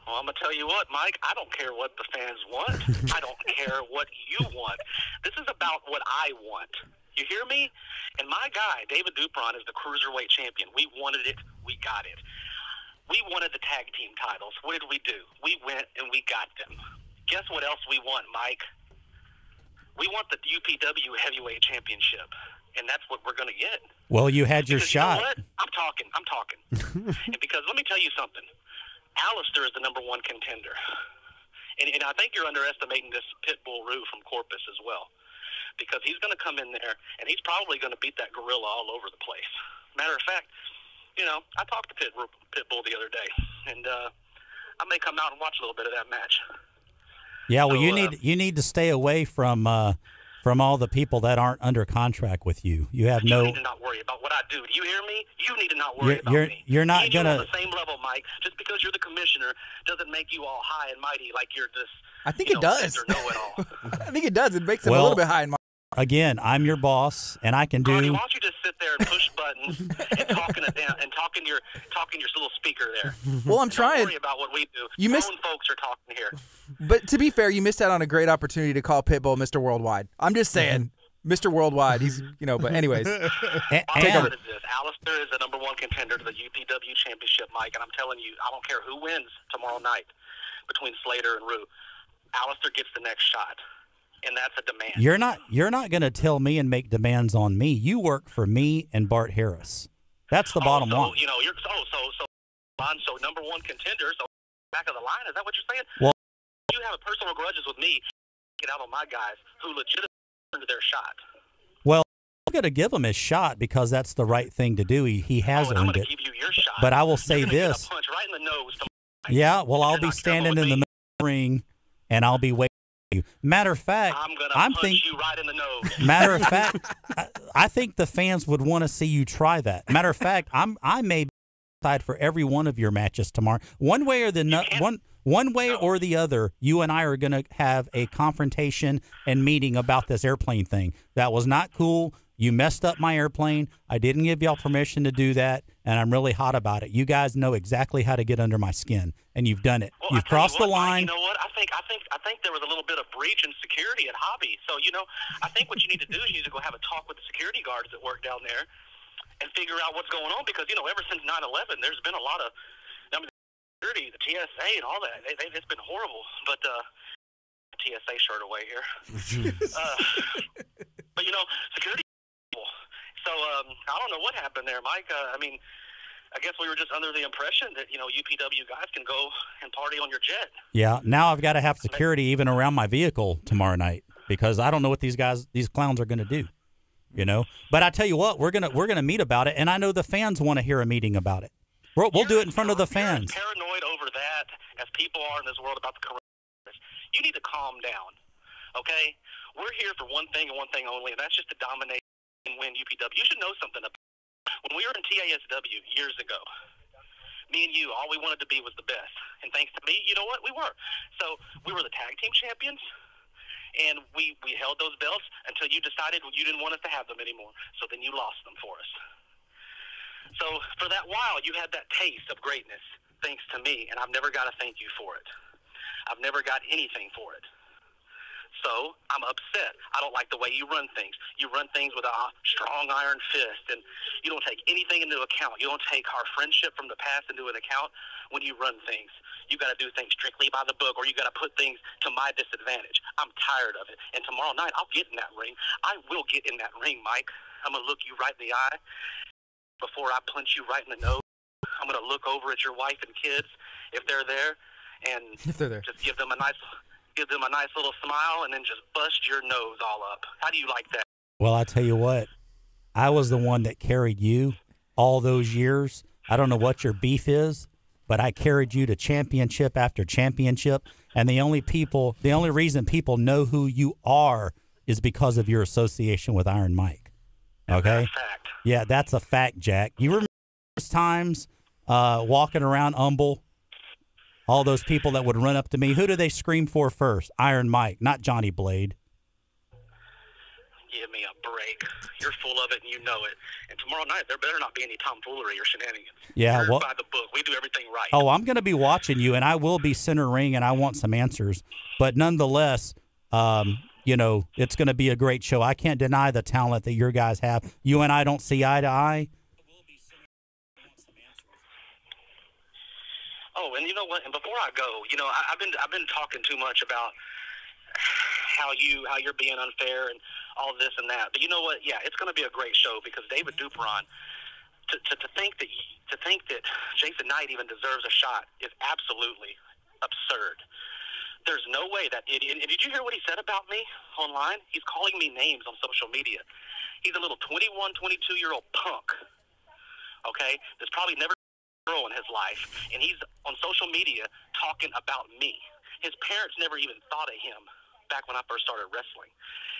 D: Well, I'm going to tell you what, Mike, I don't care what the fans want. I don't care what you want. This is about what I want. You hear me? And my guy, David Dupron, is the Cruiserweight champion. We wanted it. We got it. We wanted the tag team titles. What did we do? We went and we got them. Guess what else we want, Mike? We want the UPW Heavyweight Championship, and that's what we're going to get.
C: Well, you had your shot.
D: You know what? I'm talking. And because let me tell you something. Alistair is the #1 contender. And I think you're underestimating this Pitbull Roo from Corpus as well, because he's going to come in there, and he's probably going to beat that gorilla all over the place. Matter of fact, I talked to Pitbull the other day, and I may come out and watch a little bit of that match.
C: Yeah, well, you need to stay away from all the people that aren't under contract with you. You have
D: You need to not worry about what I do. Do you hear me? You need to not worry about me.
C: You're not
D: You're
C: gonna
D: on the same level, Mike. Just because you're the commissioner doesn't make you all high and mighty like you're this.
A: I think it does.
D: Mr. Know-it-all.
A: I think it does. It makes him a little bit high in my.
C: Again, I'm your boss, and I can do.
D: Cardi, why don't you just sit there and push buttons and talking your little speaker there?
A: Well, I'm trying.
D: Don't worry about what we do.
A: You missed.
D: Grown folks are talking here.
A: But to be fair, you missed out on a great opportunity to call Pitbull Mr. Worldwide. I'm just saying, Mr. Worldwide. He's But anyways,
D: All I know is this: Alistair is the #1 contender to the UPW Championship, Mike. And I'm telling you, I don't care who wins tomorrow night between Slater and Rue. Alistair gets the next shot. And that's a demand.
C: You're not going to tell me and make demands on me. You work for me and Bart Harris. That's the bottom line.
D: You're so #1 contender. So back of the line. Is that what you're saying?
C: Well,
D: you have personal grudges with me. Get out on my guys who legitimately earned their shot.
C: Well, I'm going to give him his shot because that's the right thing to do. He has
D: and I'm
C: earned
D: going
C: it.
D: to give you your shot.
C: But I will say
D: You're gonna
C: this.
D: Get a punch right in the nose tomorrow.
C: Yeah, well,
D: If
C: I'll
D: you're
C: be
D: not
C: standing
D: careful
C: in the
D: with
C: middle of the ring, and I'll be waiting for you. Matter of fact,
D: I'm going to punch you right in the nose.
C: Matter of fact, I think the fans would want to see you try that. Matter of fact, I may be excited for every one of your matches tomorrow. One way or one way or the other, you and I are going to have a confrontation and meeting about this airplane thing. That was not cool. You messed up my airplane. I didn't give y'all permission to do that, and I'm really hot about it. You guys know exactly how to get under my skin, and you've done it.
D: Well,
C: You've crossed the line.
D: Mike, you know what? I think there was a little bit of breach in security at Hobby. So, I think what you need to do is you need to go have a talk with the security guards that work down there and figure out what's going on because, ever since 9/11, there's been a lot of security, the TSA and all that. It's been horrible. But TSA shirt away here. But, security. So I don't know what happened there, Mike. I guess we were just under the impression that, UPW guys can go and party on your jet.
C: Yeah, now I've got to have security even around my vehicle tomorrow night because I don't know what these clowns are going to do, But I tell you what, we're gonna meet about it, and I know the fans want to hear a meeting about it. We'll do it in front of the fans.
D: You're as paranoid over that as people are in this world about the coronavirus. You need to calm down, okay? We're here for one thing and one thing only, and that's just to dominate and win UPW. You should know something about when we were in TASW years ago. Me and you, all we wanted to be was the best. And thanks to me, you know what? We were. So we were the tag team champions, and we held those belts until you decided you didn't want us to have them anymore. So then you lost them for us. So for that while, you had that taste of greatness thanks to me, and I've never got to thank you for it. I've never got anything for it. So I'm upset. I don't like the way you run things. You run things with a strong iron fist, and you don't take anything into account. You don't take our friendship from the past into an account when you run things. You got to do things strictly by the book, or you got to put things to my disadvantage. I'm tired of it. And tomorrow night, I'll get in that ring. I will get in that ring, Mike. I'm going to look you right in the eye before I punch you right in the nose. I'm going to look over at your wife and kids if they're there, and just give them a nice little smile, and then just bust your nose all up. How do you like that?
C: Well, I tell you what, I was the one that carried you all those years. I don't know what your beef is, but I carried you to championship after championship, and the only reason people know who you are is because of your association with Iron Mike. Okay?
D: That's a fact.
C: Yeah, that's a fact, Jack. You remember those times walking around Humble? All those people that would run up to me, who do they scream for first? Iron Mike, not Johnny Blade.
D: Give me a break. You're full of it, and you know it. And tomorrow night, there better not be any tomfoolery or shenanigans.
C: Yeah,
D: We're by the book. We do everything right.
C: Oh, I'm going to be watching you, and I will be center ring, and I want some answers. But nonetheless, it's going to be a great show. I can't deny the talent that your guys have. You and I don't see eye to eye.
D: Oh, and you know what? And before I go, I've been talking too much about how you're being unfair and all this and that. But you know what? Yeah, it's going to be a great show because David Dupron. To think that Jason Knight even deserves a shot is absolutely absurd. There's no way that idiot. And did you hear what he said about me online? He's calling me names on social media. He's a little 21, 22-year-old punk. Okay, that's probably never girl in his life, and he's on social media talking about me. His parents never even thought of him back when I first started wrestling,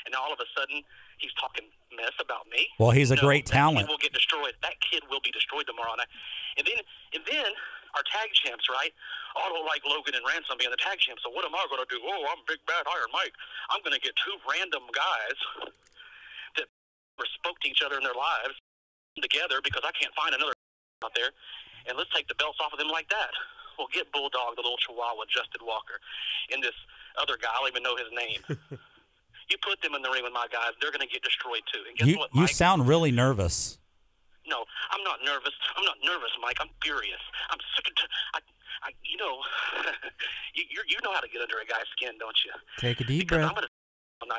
D: and now all of a sudden he's talking mess about me.
C: Well, he's a great talent.
D: That kid will get destroyed. That kid will be destroyed tomorrow night. And then our tag champs, right? Oh, I don't like Logan and Ransom being the tag champs, so what am I going to do? Oh, I'm Big Bad Iron Mike. I'm going to get two random guys that never spoke to each other in their lives together because I can't find another out there. And let's take the belts off of them like that. We'll get Bulldog, the little Chihuahua, Justin Walker, and this other guy. I don't even know his name. You put them in the ring with my guys, they're going to get destroyed too. And guess what, Mike?
C: You sound really nervous.
D: No, I'm not nervous. I'm not nervous, Mike. I'm furious. I'm sick of you know how to get under a guy's skin, don't you?
C: Take a deep
D: because
C: breath.
D: I'm going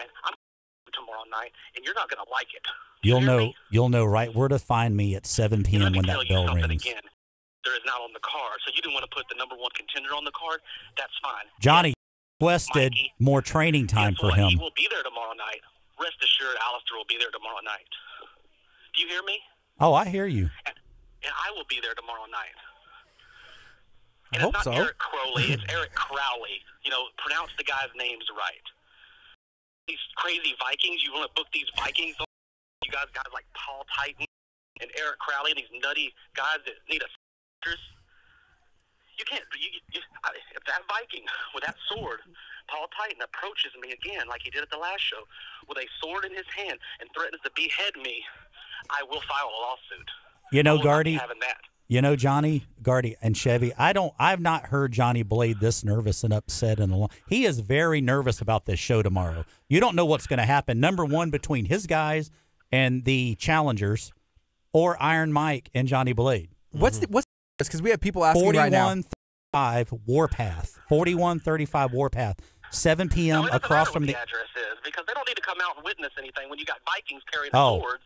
D: to tomorrow night, and you're not going to like it.
C: You'll know right where to find me at 7 p.m. when that bell rings.
D: Again. There is not on the card, so you didn't want to put the number one contender on the card. That's fine.
C: Johnny requested more training time for him.
D: He will be there tomorrow night. Rest assured, Alistair will be there tomorrow night. Do you hear me?
C: Oh, I hear you.
D: And I will be there tomorrow night.
A: I
D: And
A: hope
D: it's not
A: so.
D: Eric Crowley, it's Eric Crowley. Pronounce the guy's names right. These crazy Vikings, you want to book these Vikings? You guys like Paul Titan and Eric Crowley and these nutty guys that need a you can't. If that Viking with that sword, Paul Titan, approaches me again like he did at the last show with a sword in his hand and threatens to behead me, I will file a lawsuit.
C: Gardy,
D: having that.
C: Johnny, Gardy, and Chevy, I've not heard Johnny Blade this nervous and upset in a long. He is very nervous about this show tomorrow. You don't know what's going to happen. Number one, between his guys and the challengers, or Iron Mike and Johnny Blade.
A: What's because we have people asking right now.
C: 4135 Warpath. 4135 Warpath. 7 p.m. across from the
D: address is, because they don't need to come out and witness anything when you got Vikings carrying swords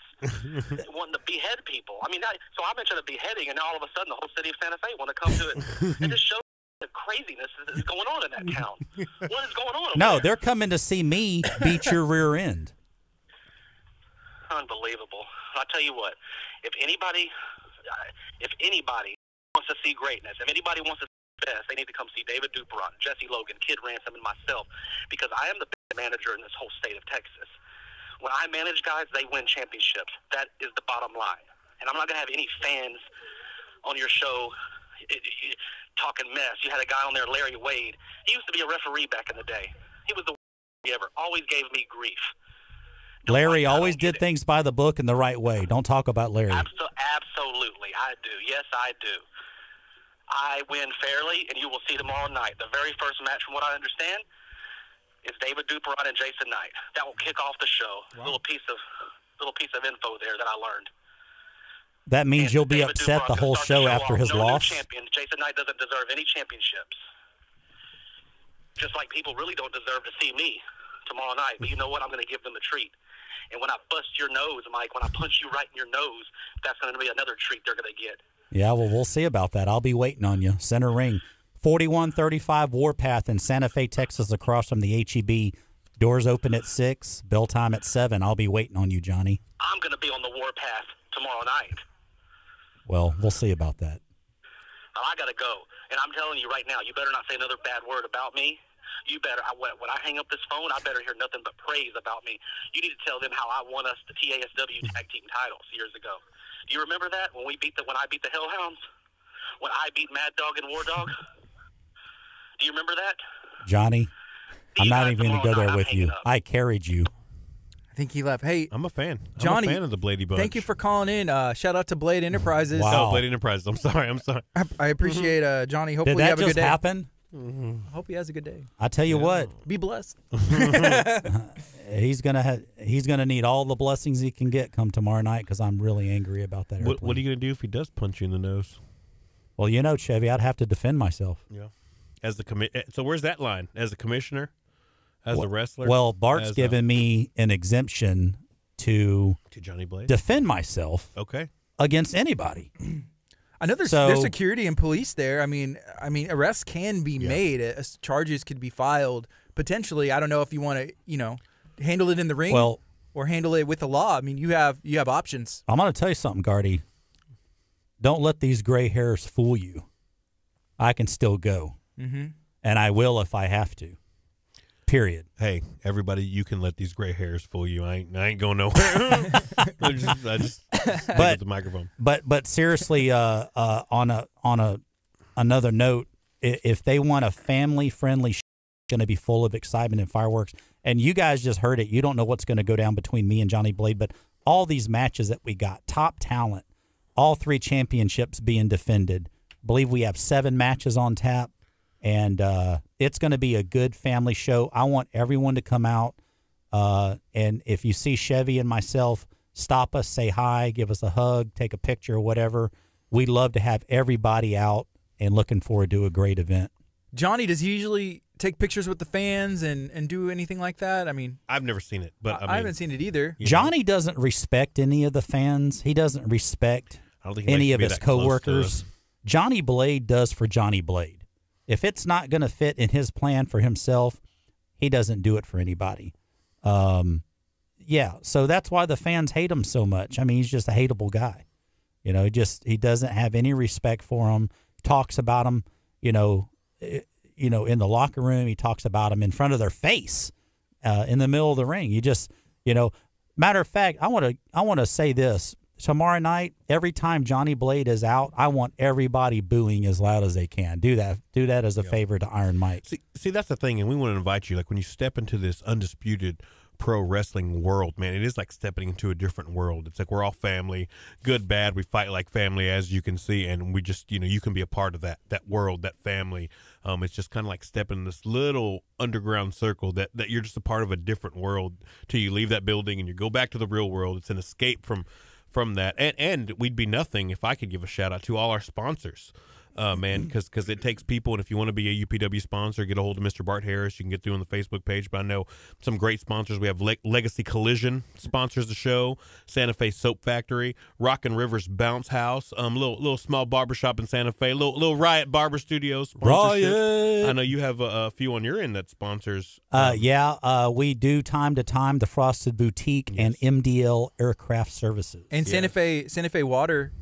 D: wanting to behead people. I mean, so I mentioned a beheading, and now all of a sudden the whole city of Santa Fe want to come to it. It just shows the craziness that is going on in that town. What is going on over there?
C: they're coming to see me beat your rear end.
D: Unbelievable. I'll tell you what, if anybody wants to see greatness, if anybody wants to see best, they need to come see David Duperon, Jesse Logan, Kid Ransom, and myself, because I am the best manager in this whole state of Texas. When I manage guys, they win championships. That is the bottom line. And I'm not going to have any fans on your show talking mess. You had a guy on there, Larry Wade. He used to be a referee back in the day. He was the worst ever. Always gave me grief.
C: Larry always did things by the book in the right way. Don't talk about Larry.
D: Absolutely. I do. Yes, I do. I win fairly, and you will see tomorrow night. The very first match, from what I understand, is David Duperon and Jason Knight. That will kick off the show. Wow. Little piece of info there that I learned.
C: That means you'll be upset the whole show after his loss?
D: Champion. Jason Knight doesn't deserve any championships. Just like people really don't deserve to see me tomorrow night. But you know what? I'm going to give them a treat. And when I bust your nose, Mike, when I punch you right in your nose, that's going to be another treat they're going to get.
C: Yeah, well, we'll see about that. I'll be waiting on you. Center ring. 4135 Warpath in Santa Fe, Texas, across from the HEB. Doors open at 6, bell time at 7. I'll be waiting on you, Johnny.
D: I'm going to be on the Warpath tomorrow night.
C: Well, we'll see about that.
D: I got to go. And I'm telling you right now, you better not say another bad word about me. You better, when I hang up this phone, I better hear nothing but praise about me. You need to tell them how I won us the TASW tag team titles years ago. Do you remember that when I beat the Hellhounds? When I beat Mad Dog and War Dog? Do you remember that?
C: Johnny, I'm not even going to go there with you. I carried you.
A: I think he left. Hey,
B: I'm a fan.
A: Johnny,
B: I'm a fan of the Blady Bunch.
A: Thank you for calling in. Shout out to Blade Enterprises.
C: Wow.
B: Oh, Blade Enterprises. I'm sorry.
A: I appreciate Johnny. Hopefully
C: Did that
A: you have a good
C: just
A: day.
C: happen?
A: I hope he has a good day.
C: I tell you what,
A: Be blessed.
C: he's gonna need all the blessings he can get come tomorrow night, because I'm really angry about that airplane.
B: What are you going to do if he does punch you in the nose?
C: Well, Chevy, I'd have to defend myself.
B: Yeah. As the so where's that line? As the commissioner? As a wrestler?
C: Well, Bart's given me an exemption to
B: Johnny Blade?
C: defend myself against anybody.
A: I know there's security and police there. I mean, arrests can be made. Charges could be filed. Potentially, I don't know if you want to, handle it in the ring or handle it with the law. I mean, you have options.
C: I'm going to tell you something, Gardy. Don't let these gray hairs fool you. I can still go, and I will if I have to. Period.
B: Hey, everybody, you can let these gray hairs fool you. I ain't going nowhere. I just with the microphone.
C: But seriously, on another note, if they want a family friendly show, going to be full of excitement and fireworks, and you guys just heard it. You don't know what's going to go down between me and Johnny Blade, but all these matches that we got, top talent, all 3 championships being defended. I believe we have 7 matches on tap. And it's going to be a good family show. I want everyone to come out. And if you see Chevy and myself, stop us, say hi, give us a hug, take a picture or whatever. We'd love to have everybody out, and looking forward to a great event.
A: Johnny, does he usually take pictures with the fans and do anything like that? I mean,
B: I've never seen it, but
A: I haven't seen it either.
C: Johnny doesn't respect any of the fans. He doesn't respect any of his coworkers. Johnny Blade does for Johnny Blade. If it's not going to fit in his plan for himself, he doesn't do it for anybody. yeah. So that's why the fans hate him so much. I mean, he's just a hateable guy. You know, he doesn't have any respect for him. Talks about him, in the locker room. He talks about him in front of their face, in the middle of the ring. Matter of fact, I want to say this. Tomorrow night, every time Johnny Blade is out, I want everybody booing as loud as they can. Do that as a favor to Iron Mike.
B: See, that's the thing, and we want to invite you. Like, when you step into this undisputed pro wrestling world, man, it is like stepping into a different world. It's like we're all family, good, bad. We fight like family, as you can see, and we just, you can be a part of that world, that family. It's just kind of like stepping in this little underground circle that you're just a part of a different world till you leave that building and you go back to the real world. It's an escape from that, and we'd be nothing if I could give a shout out to all our sponsors, man, because it takes people, and if you want to be a UPW sponsor, get a hold of Mr. Bart Harris. You can get through on the Facebook page, but I know some great sponsors. We have Legacy Collision sponsors the show, Santa Fe Soap Factory, Rockin' Rivers Bounce House, little small barbershop in Santa Fe, little Riot Barber Studios sponsorship.
C: Riot.
B: I know you have a few on your end that sponsors.
C: We do time to time the Frosted Boutique and MDL Aircraft Services
A: and Santa Fe Water,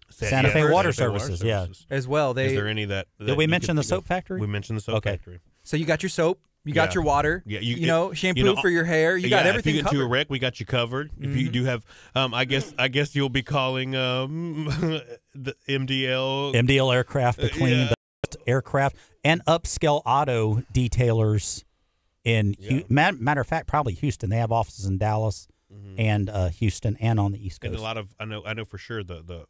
C: Santa Fe Water Services,
A: as well.
B: Is there any that
C: did we mention the soap factory?
B: We mentioned the soap factory.
A: So you got your soap, you got your water, shampoo for your hair. You got everything
B: if you get
A: covered.
B: into a wreck, we got you covered. If you do have, I guess you'll be calling the MDL
C: Aircraft to clean the aircraft, and Upscale Auto Detailers in matter of fact, probably Houston. They have offices in Dallas and Houston and on the East Coast.
B: And a lot of I know for sure the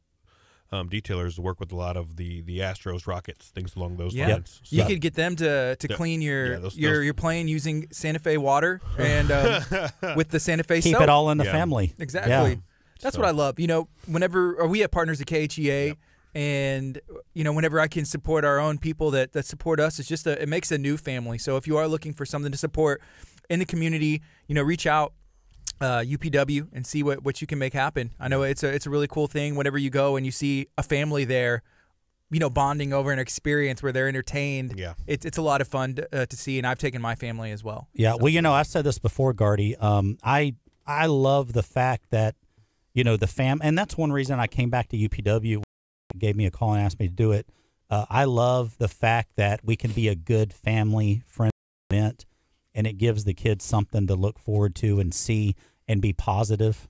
B: detailers work with a lot of the Astros, Rockets, things along those lines.
A: So you could get them to clean your plane using Santa Fe water and with the Santa Fe
C: keep
A: soap.
C: it all in the family.
A: Exactly.
C: Yeah.
A: That's what I love. Whenever we have partners at KHEA, and whenever I can support our own people that support us, it's just it makes a new family. So if you are looking for something to support in the community, reach out. UPW and see what you can make happen. I know it's a really cool thing whenever you go and you see a family there, bonding over an experience where they're entertained. Yeah, it's a lot of fun to see, and I've taken my family as well.
C: Yeah, so. Well, I've said this before, Gardy. I love the fact that the and that's one reason I came back to UPW. Gave me a call and asked me to do it. I love the fact that we can be a good family friendly event. And it gives the kids something to look forward to and see and be positive.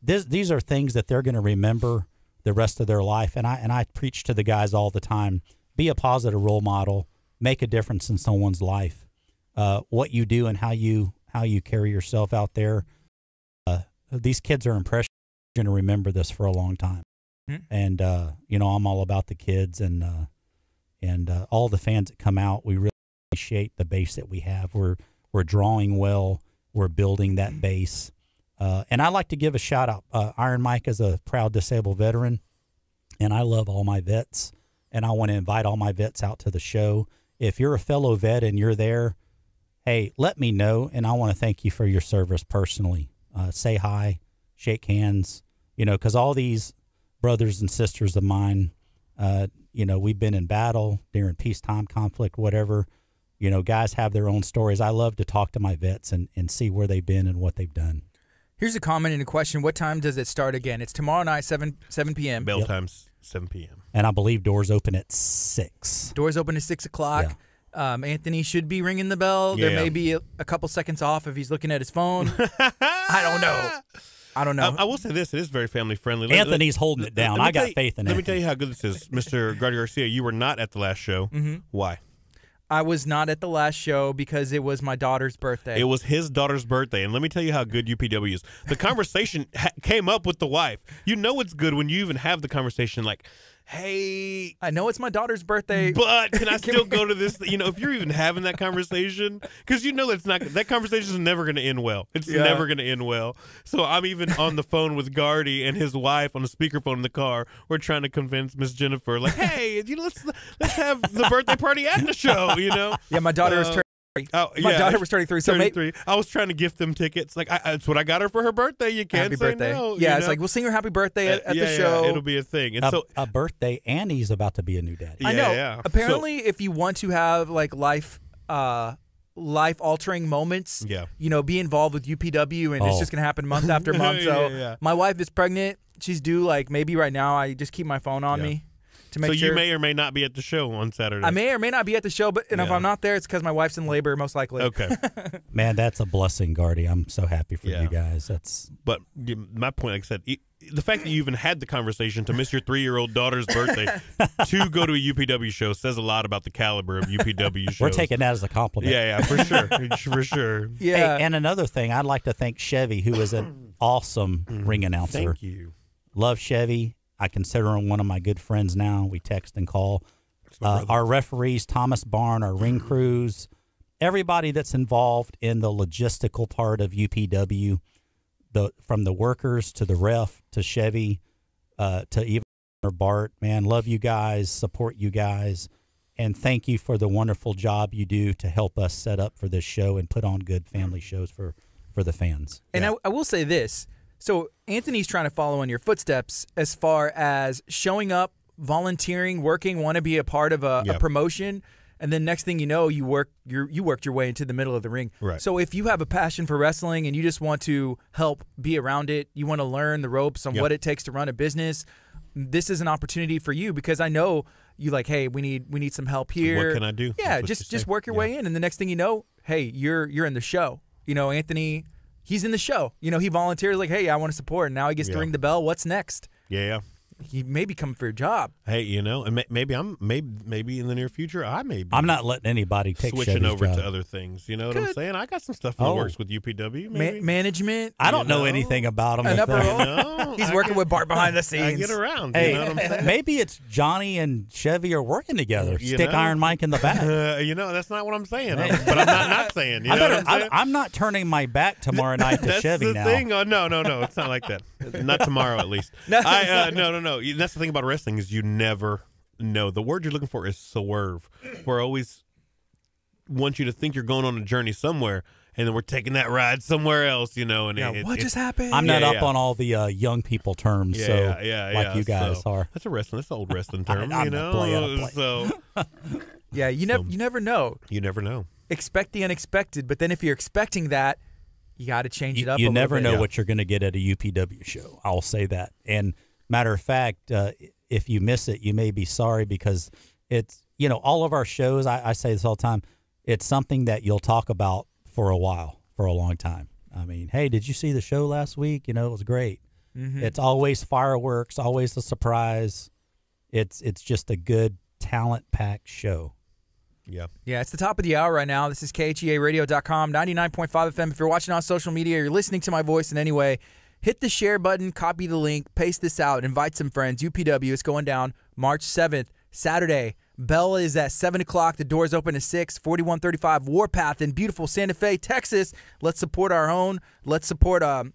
C: These are things that they're going to remember the rest of their life. And I preach to the guys all the time: be a positive role model, make a difference in someone's life. What you do and how you carry yourself out there. These kids are impressionable. You're going to remember this for a long time. And I'm all about the kids and all the fans that come out. We really appreciate the base that we have. We're drawing well. We're building that base. And I like to give a shout out. Iron Mike is a proud disabled veteran, and I love all my vets. And I want to invite all my vets out to the show. If you're a fellow vet and you're there, hey, let me know. And I want to thank you for your service personally. Say hi, shake hands, because all these brothers and sisters of mine, we've been in battle during peacetime, conflict, whatever. Guys have their own stories. I love to talk to my vets and see where they've been and what they've done.
A: Here's a comment and a question. What time does it start again? It's tomorrow night, 7 p.m.
B: Bell time's 7 p.m.
C: And I believe doors open at 6.
A: Doors open at 6 o'clock. Yeah. Anthony should be ringing the bell. There may be a couple seconds off if he's looking at his phone. I don't know.
B: I will say this. It is very family friendly.
C: Anthony's holding it down. I got faith in it.
B: Let me tell you how good this is. Mr. Gardy Garcia, you were not at the last show.
A: Mm-hmm.
B: Why?
A: I was not at the last show because it was my daughter's birthday.
B: It was his daughter's birthday, and let me tell you how good UPW is. The conversation came up with the wife. It's good when you even have the conversation like, hey,
A: I know it's my daughter's birthday,
B: but can I still go to this? If you're even having that conversation, because that conversation is never going to end well. It's never going to end well. So I'm even on the phone with Gardy and his wife on the speakerphone in the car. We're trying to convince Miss Jennifer, like, hey, let's have the birthday party at the show.
A: Yeah, my daughter was turning. My daughter was 33. So
B: 33. I was trying to gift them tickets. Like, that's what I got her for her birthday. You can't
A: happy
B: say
A: birthday.
B: no.
A: Yeah, it's like, we'll sing her happy birthday at the show.
B: Yeah, it'll be a thing. And
C: a birthday, and he's about to be a new daddy.
A: I know.
B: Yeah.
A: Apparently, if you want to have like life life-altering moments.
B: Yeah.
A: Be involved with UPW, and it's just going to happen month after month. So my wife is pregnant. She's due maybe right now. I just keep my phone on me to make sure.
B: So you may or may not be at the show on Saturday.
A: I may or may not be at the show, but if I'm not there, it's because my wife's in labor, most likely.
B: Okay.
C: Man, that's a blessing, Gardy. I'm so happy for you guys. But
B: my point, like I said, the fact that you even had the conversation to miss your 3-year-old daughter's birthday to go to a UPW show says a lot about the caliber of UPW shows.
C: We're taking that as a compliment.
B: Yeah, for sure. For sure.
A: Yeah.
C: Hey, and another thing, I'd like to thank Chevy, who is an awesome ring announcer.
B: Thank you.
C: Love Chevy. I consider him one of my good friends now. We text and call. Our referees, Thomas Barn, our ring crews, everybody that's involved in the logistical part of UPW, from the workers to the ref to Chevy to even Bart. Man, love you guys, support you guys, and thank you for the wonderful job you do to help us set up for this show and put on good family shows for the fans.
A: And I will say this. So Anthony's trying to follow in your footsteps as far as showing up, volunteering, working, want to be a part of a promotion, and then next thing you know, you worked your way into the middle of the ring.
B: Right.
A: So if you have a passion for wrestling and you just want to help be around it, you want to learn the ropes on what it takes to run a business, this is an opportunity for you, because I know you hey, we need some help here.
B: What can I do?
A: Yeah, just work your way in, and the next thing you know, hey, you're in the show. Anthony, he's in the show. He volunteers hey, I want to support, and now he gets to ring the bell. What's next?
B: Yeah.
A: He may be coming for your job.
B: Hey, and maybe in the near future I may be.
C: I'm not letting anybody take
B: switching
C: Chevy's
B: over
C: job.
B: to other things. You know what I'm saying? I got some stuff in the works with UPW. Maybe.
A: Management.
C: I don't know anything about him.
A: He's working with Bart behind the scenes.
B: I get around.
C: Hey,
B: you know what I'm saying?
C: Maybe it's Johnny and Chevy are working together. Stick Iron Mike in the back.
B: That's not what I'm saying. But I'm not saying. You know what I'm saying?
C: I'm not turning my back tomorrow night to Chevy now.
B: That's the thing. Oh, no. It's not like that. Not tomorrow, at least. No. That's the thing about wrestling is you never know. The word you're looking for is swerve. We're always want you to think you're going on a journey somewhere, and then we're taking that ride somewhere else, And
A: what just happened?
C: I'm not up on all the young people terms, like you guys are.
B: That's an old wrestling term,
C: I'm play.
B: So
A: yeah, you never know.
B: You never know.
A: Expect the unexpected, but then if you're expecting that, you got to change it up.
C: You
A: a
C: never
A: little bit.
C: know what you're going to get at a UPW show. I'll say that. And matter of fact, if you miss it, you may be sorry, because it's all of our shows. I say this all the time. It's something that you'll talk about for a while, for a long time. I mean, hey, did you see the show last week? It was great. Mm-hmm. It's always fireworks, always a surprise. It's just a good talent-packed show.
B: Yeah.
A: Yeah, it's the top of the hour right now. This is KHEARadio.com, 99.5 FM. If you're watching on social media, you're listening to my voice in any way, hit the share button, copy the link, paste this out, invite some friends. UPW is going down March 7th, Saturday. Bell is at 7 o'clock. The doors open at 6, 4135 Warpath in beautiful Santa Fe, Texas. Let's support our own. Let's support our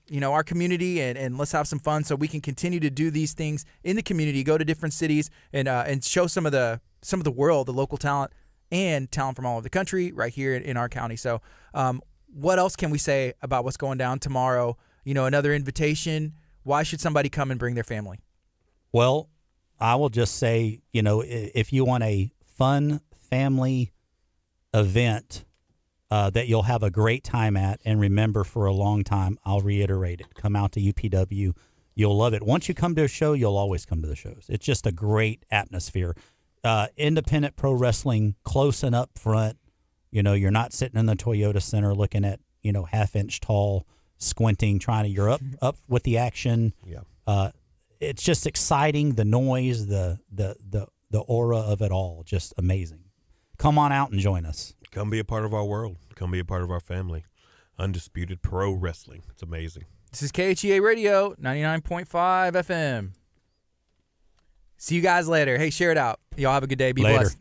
A: community, and let's have some fun so we can continue to do these things in the community, go to different cities, and show some of the world, the local talent, and talent from all over the country right here in our county. So what else can we say about what's going down tomorrow? Another invitation. Why should somebody come and bring their family?
C: Well, I will just say, if you want a fun family event that you'll have a great time at and remember for a long time, I'll reiterate it. Come out to UPW. You'll love it. Once you come to a show, you'll always come to the shows. It's just a great atmosphere. Independent pro wrestling, close and up front. You're not sitting in the Toyota Center looking at, half-inch tall, squinting, you're up with the action.
B: Yeah.
C: It's just exciting. The noise, the aura of it all, just amazing. Come on out and join us.
B: Come be a part of our world. Come be a part of our family. Undisputed pro wrestling. It's amazing.
A: This is KHEA Radio, 99.5 FM. See you guys later. Hey, share it out. Y'all have a good day. Be blessed.